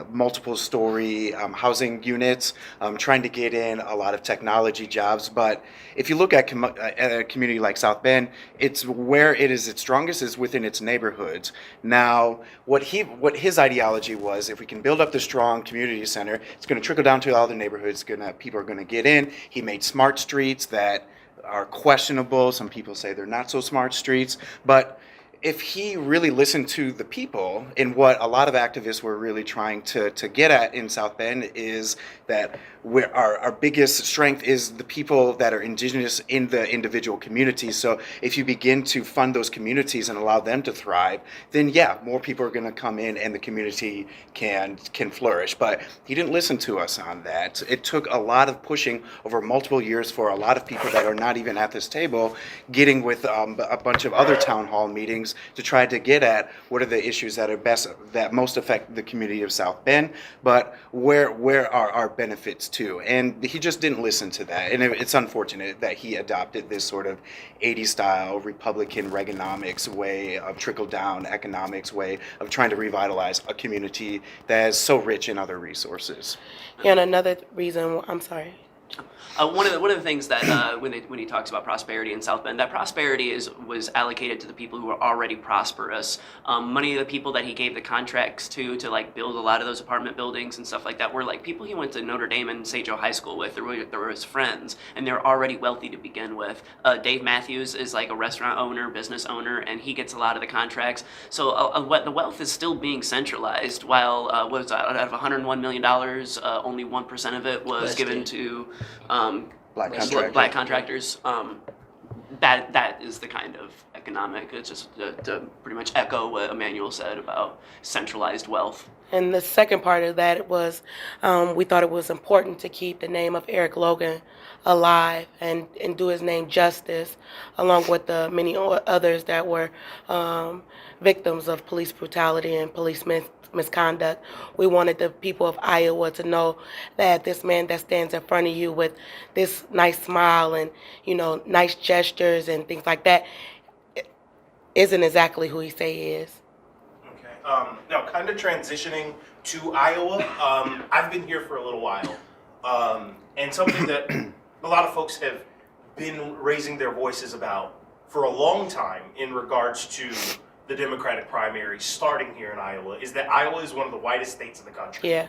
multiple story housing units, trying to get in a lot of technology jobs. But if you look at a community like South Bend, it's where it is its strongest is within its neighborhoods. Now, what his ideology was, if we can build up the strong community center, it's going to trickle down to all the neighborhoods. People are going to get in. He made smart streets that are questionable. Some people say they're not so smart streets, but if he really listened to the people, and what a lot of activists were really trying to get at in South Bend is that our biggest strength is the people that are indigenous in the individual communities. So if you begin to fund those communities and allow them to thrive, then more people are going to come in and the community can flourish. But he didn't listen to us on that. It took a lot of pushing over multiple years for a lot of people that are not even at this table, getting with a bunch of other town hall meetings to try to get at what are the issues that most affect the community of South Bend, but where are our benefits too? And he just didn't listen to that. And it's unfortunate that he adopted this sort of 80s style Republican Reaganomics way of trickle down economics way of trying to revitalize a community that is so rich in other resources. And another reason, I'm sorry. One of the things that when he talks about prosperity in South Bend, that prosperity was allocated to the people who are already prosperous. Many of the people that he gave the contracts to build a lot of those apartment buildings and stuff like that were people he went to Notre Dame and St. Joe High School with. They were his friends, and they're already wealthy to begin with. Dave Matthews is a restaurant owner, business owner, and he gets a lot of the contracts. So the wealth is still being centralized. While out of $101 million, only 1% of it was given to black contractors. That is the kind of economic. It's just to pretty much echo what Emmanuel said about centralized wealth. And the second part of that was we thought it was important to keep the name of Eric Logan alive and do his name justice, along with the many others that were victims of police brutality and police misconduct. We wanted the people of Iowa to know that this man that stands in front of you with this nice smile and nice gestures and things like that isn't exactly who he say he is. Okay. Now, kind of transitioning to Iowa, I've been here for a little while, and something that a lot of folks have been raising their voices about for a long time in regards to the Democratic primary starting here in Iowa is that Iowa is one of the whitest states in the country. Yeah.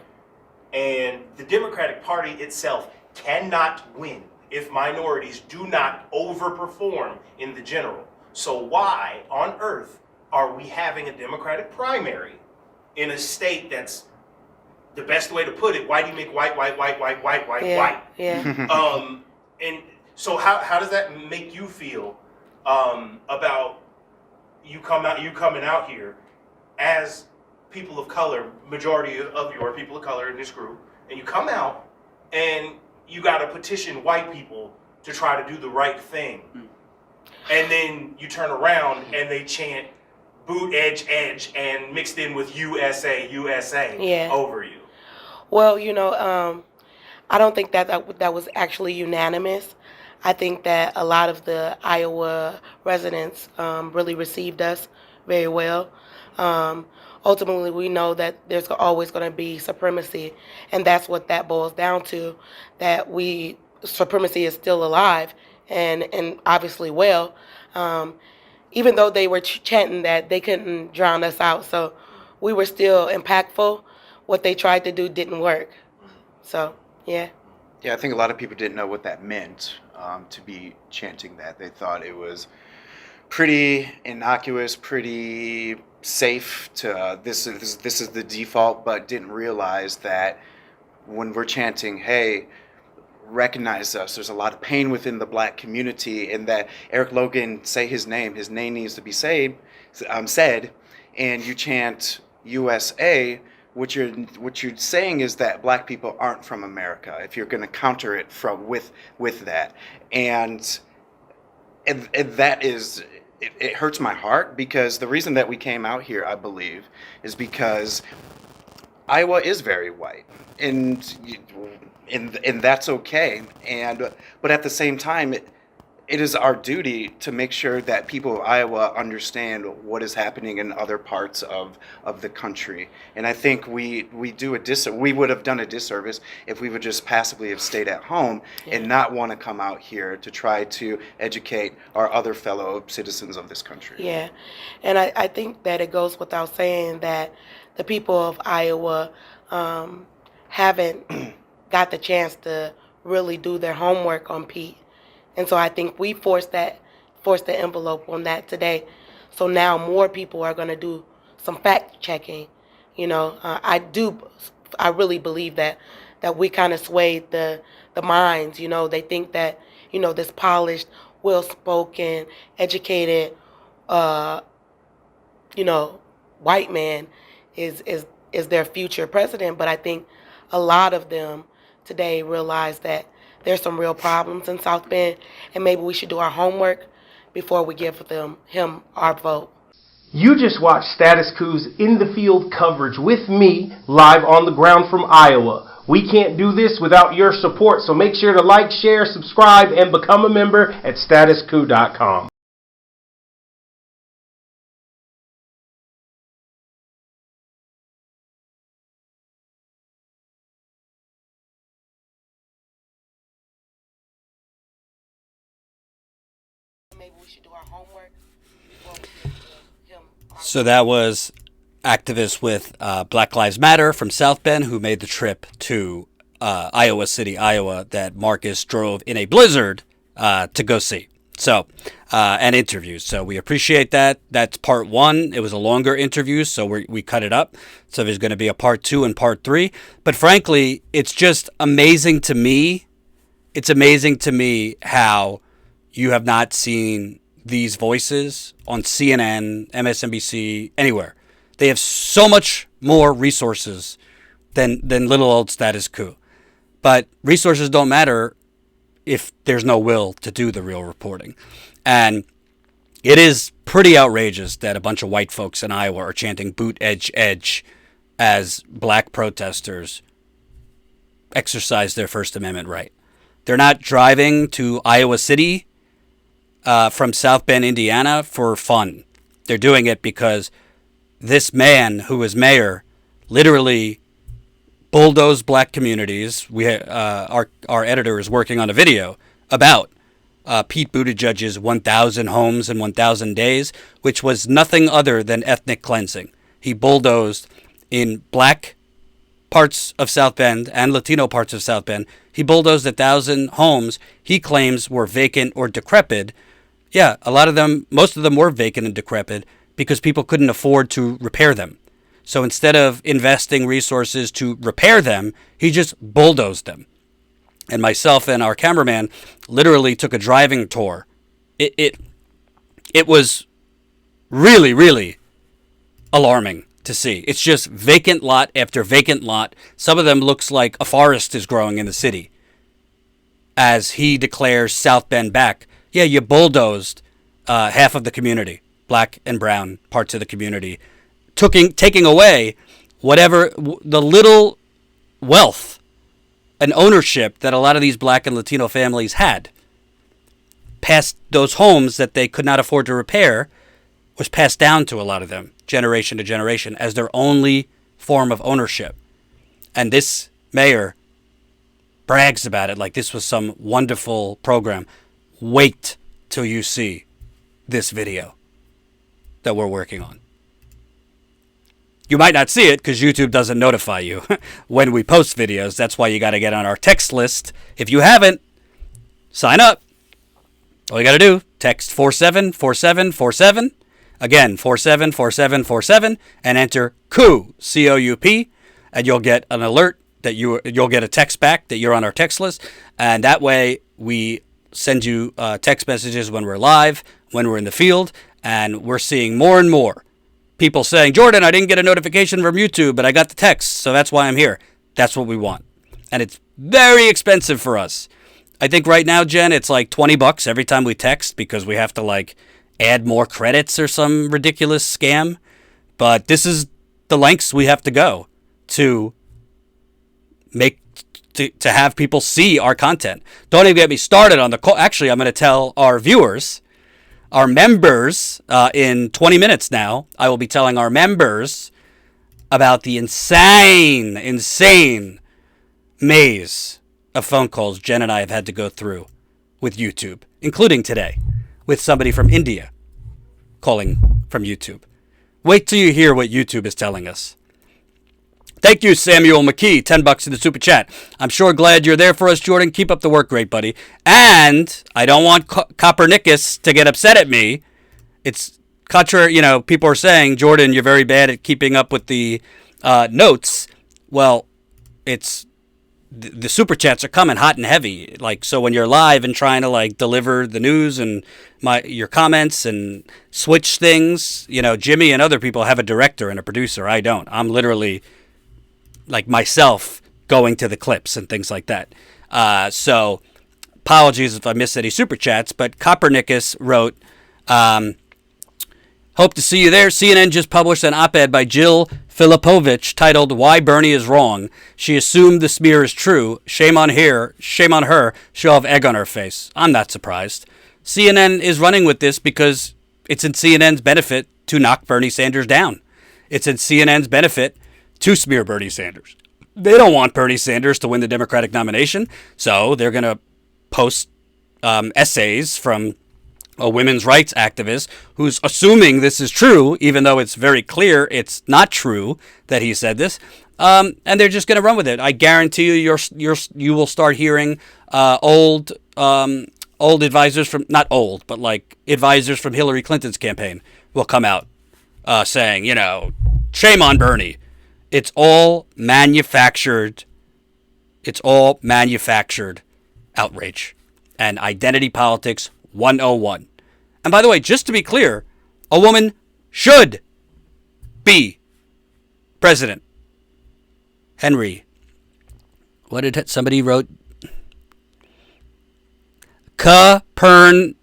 And the Democratic Party itself cannot win if minorities do not overperform in the general. So why on earth are we having a Democratic primary in a state that's, the best way to put it, whitey make white, white. Yeah. And so how does that make you feel about you coming out here as people of color, majority of you are people of color in this group, and you come out and you got to petition white people to try to do the right thing. And then you turn around and they chant boot edge and mixed in with USA over you. Well, I don't think that was actually unanimous. I think that a lot of the Iowa residents really received us very well. Ultimately, we know that there's always going to be supremacy, and that's what that boils down to, that supremacy is still alive and obviously well, even though they were chanting that they couldn't drown us out. So we were still impactful. What they tried to do didn't work. So, yeah. Yeah, I think a lot of people didn't know what that meant, to be chanting that. They thought it was pretty innocuous, pretty safe to this is the default, but didn't realize that when we're chanting, hey, recognize us, there's a lot of pain within the black community, and that Eric Logan, say his name needs to be said, and you chant USA, what you're saying is that black people aren't from America, if you're going to counter it with that. And that is, it hurts my heart, because the reason that we came out here, I believe, is because Iowa is very white, and that's okay. But at the same time, it is our duty to make sure that people of Iowa understand what is happening in other parts of the country. And I think we would have done a disservice if we would just passively have stayed at home and not want to come out here to try to educate our other fellow citizens of this country. Yeah, and I think that it goes without saying that the people of Iowa haven't got the chance to really do their homework on Pete. And so I think we forced the envelope on that today. So now more people are going to do some fact checking. I really believe that we kind of swayed the minds. They think that this polished, well-spoken, educated, white man is their future president. But I think a lot of them today realize that there's some real problems in South Bend, and maybe we should do our homework before we give him our vote. You just watched Status Coup's In the Field coverage with me, live on the ground from Iowa. We can't do this without your support, so make sure to like, share, subscribe, and become a member at statuscoup.com. Maybe we should do our homework before we give him our So that was activists with Black Lives Matter from South Bend who made the trip to Iowa City, Iowa, that Marcus drove in a blizzard to go see. So, and interviews. So we appreciate that. That's part one. It was a longer interview, so we cut it up. So there's going to be a part 2 and part 3. But frankly, it's just amazing to me. It's amazing to me how you have not seen these voices on CNN, MSNBC, anywhere. They have so much more resources than little old Status Coup. But resources don't matter if there's no will to do the real reporting. And it is pretty outrageous that a bunch of white folks in Iowa are chanting boot edge as black protesters exercise their First Amendment right. They're not driving to Iowa City from South Bend, Indiana for fun. They're doing it because this man who is mayor literally bulldozed black communities. Our editor is working on a video about Pete Buttigieg's 1,000 homes in 1,000 days, which was nothing other than ethnic cleansing. He bulldozed in black parts of South Bend and Latino parts of South Bend. He bulldozed 1,000 homes he claims were vacant or decrepit. Yeah, a lot of them, most of them were vacant and decrepit because people couldn't afford to repair them. So instead of investing resources to repair them, he just bulldozed them. And myself and our cameraman literally took a driving tour. It was really, really alarming to see. It's just vacant lot after vacant lot. Some of them looks like a forest is growing in the city. As he declares South Bend back. Yeah, you bulldozed half of the community, black and brown parts of the community, taking away whatever the little wealth and ownership that a lot of these black and Latino families had. Past those homes that they could not afford to repair was passed down to a lot of them, generation to generation, as their only form of ownership. And this mayor brags about it like this was some wonderful program. Wait till you see this video that we're working on. You might not see it because YouTube doesn't notify you when we post videos. That's why you got to get on our text list. If you haven't, sign up. All you got to do, text 474747. Again, 474747 and enter Coup, C-O-U-P, and you'll get an alert that you'll get a text back that you're on our text list. And that way we send you text messages when we're live, when we're in the field, and we're seeing more and more people saying, Jordan, I didn't get a notification from YouTube, but I got the text, so that's why I'm here. That's what we want. And it's very expensive for us. I think right now, Jen, it's like $20 every time we text because we have to like add more credits or some ridiculous scam. But this is the lengths we have to go to make to have people see our content. Don't even get me started on the call. Actually, I'm going to tell our viewers, our members, in 20 minutes now, I will be telling our members about the insane maze of phone calls Jen and I have had to go through with YouTube, including today with somebody from India calling from YouTube. Wait till you hear what YouTube is telling us. Thank you, Samuel McKee, $10 in the super chat. I'm sure glad you're there for us, Jordan. Keep up the work, great buddy. And I don't want Copernicus to get upset at me. It's contrary, people are saying, Jordan, you're very bad at keeping up with the notes. Well, it's the super chats are coming hot and heavy. Like, so when you're live and trying to like deliver the news and your comments and switch things, Jimmy and other people have a director and a producer. I don't. I'm literally like myself going to the clips and things like that. So apologies if I missed any super chats, but Copernicus wrote, hope to see you there. CNN just published an op-ed by Jill Filipovich titled Why Bernie is Wrong. She assumed the smear is true. Shame on her. She'll have egg on her face. I'm not surprised. CNN is running with this because it's in CNN's benefit to knock Bernie Sanders down. It's in CNN's benefit to smear Bernie Sanders. They don't want Bernie Sanders to win the Democratic nomination, so they're going to post essays from a women's rights activist who's assuming this is true, even though it's very clear it's not true that he said this, and they're just going to run with it. I guarantee you, you will start hearing old advisors from, not old, but like advisors from Hillary Clinton's campaign will come out saying, shame on Bernie. It's all manufactured. It's all manufactured outrage and identity politics 101. And by the way, just to be clear, a woman should be president. Henry. What did somebody wrote? Copernicus.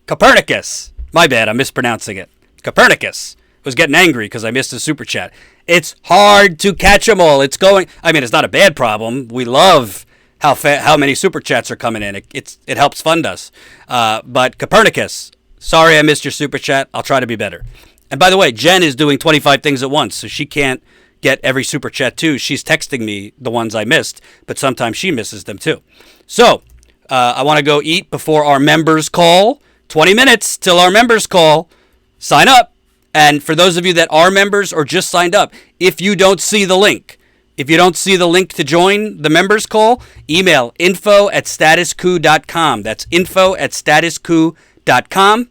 Copernicus. My bad, I'm mispronouncing it. Copernicus was getting angry because I missed a super chat. It's hard to catch them all. It's not a bad problem. We love how many super chats are coming in. It helps fund us. But Copernicus, sorry I missed your super chat. I'll try to be better. And by the way, Jen is doing 25 things at once, so she can't get every super chat too. She's texting me the ones I missed, but sometimes she misses them too. So I want to go eat before our members call. 20 minutes till our members call. Sign up. And for those of you that are members or just signed up, if you don't see the link, to join the members call, email info@statuscoup.com. That's info@statuscoup.com,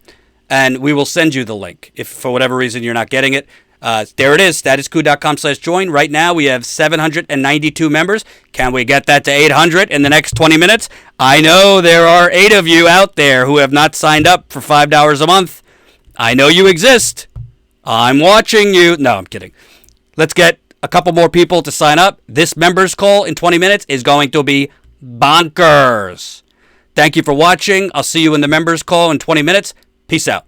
and we will send you the link if for whatever reason you're not getting it. There it is, statuscoup.com/join. Right now we have 792 members. Can we get that to 800 in the next 20 minutes? I know there are 8 of you out there who have not signed up for $5 a month. I know you exist. I'm watching you. No, I'm kidding. Let's get a couple more people to sign up. This members call in 20 minutes is going to be bonkers. Thank you for watching. I'll see you in the members call in 20 minutes. Peace out.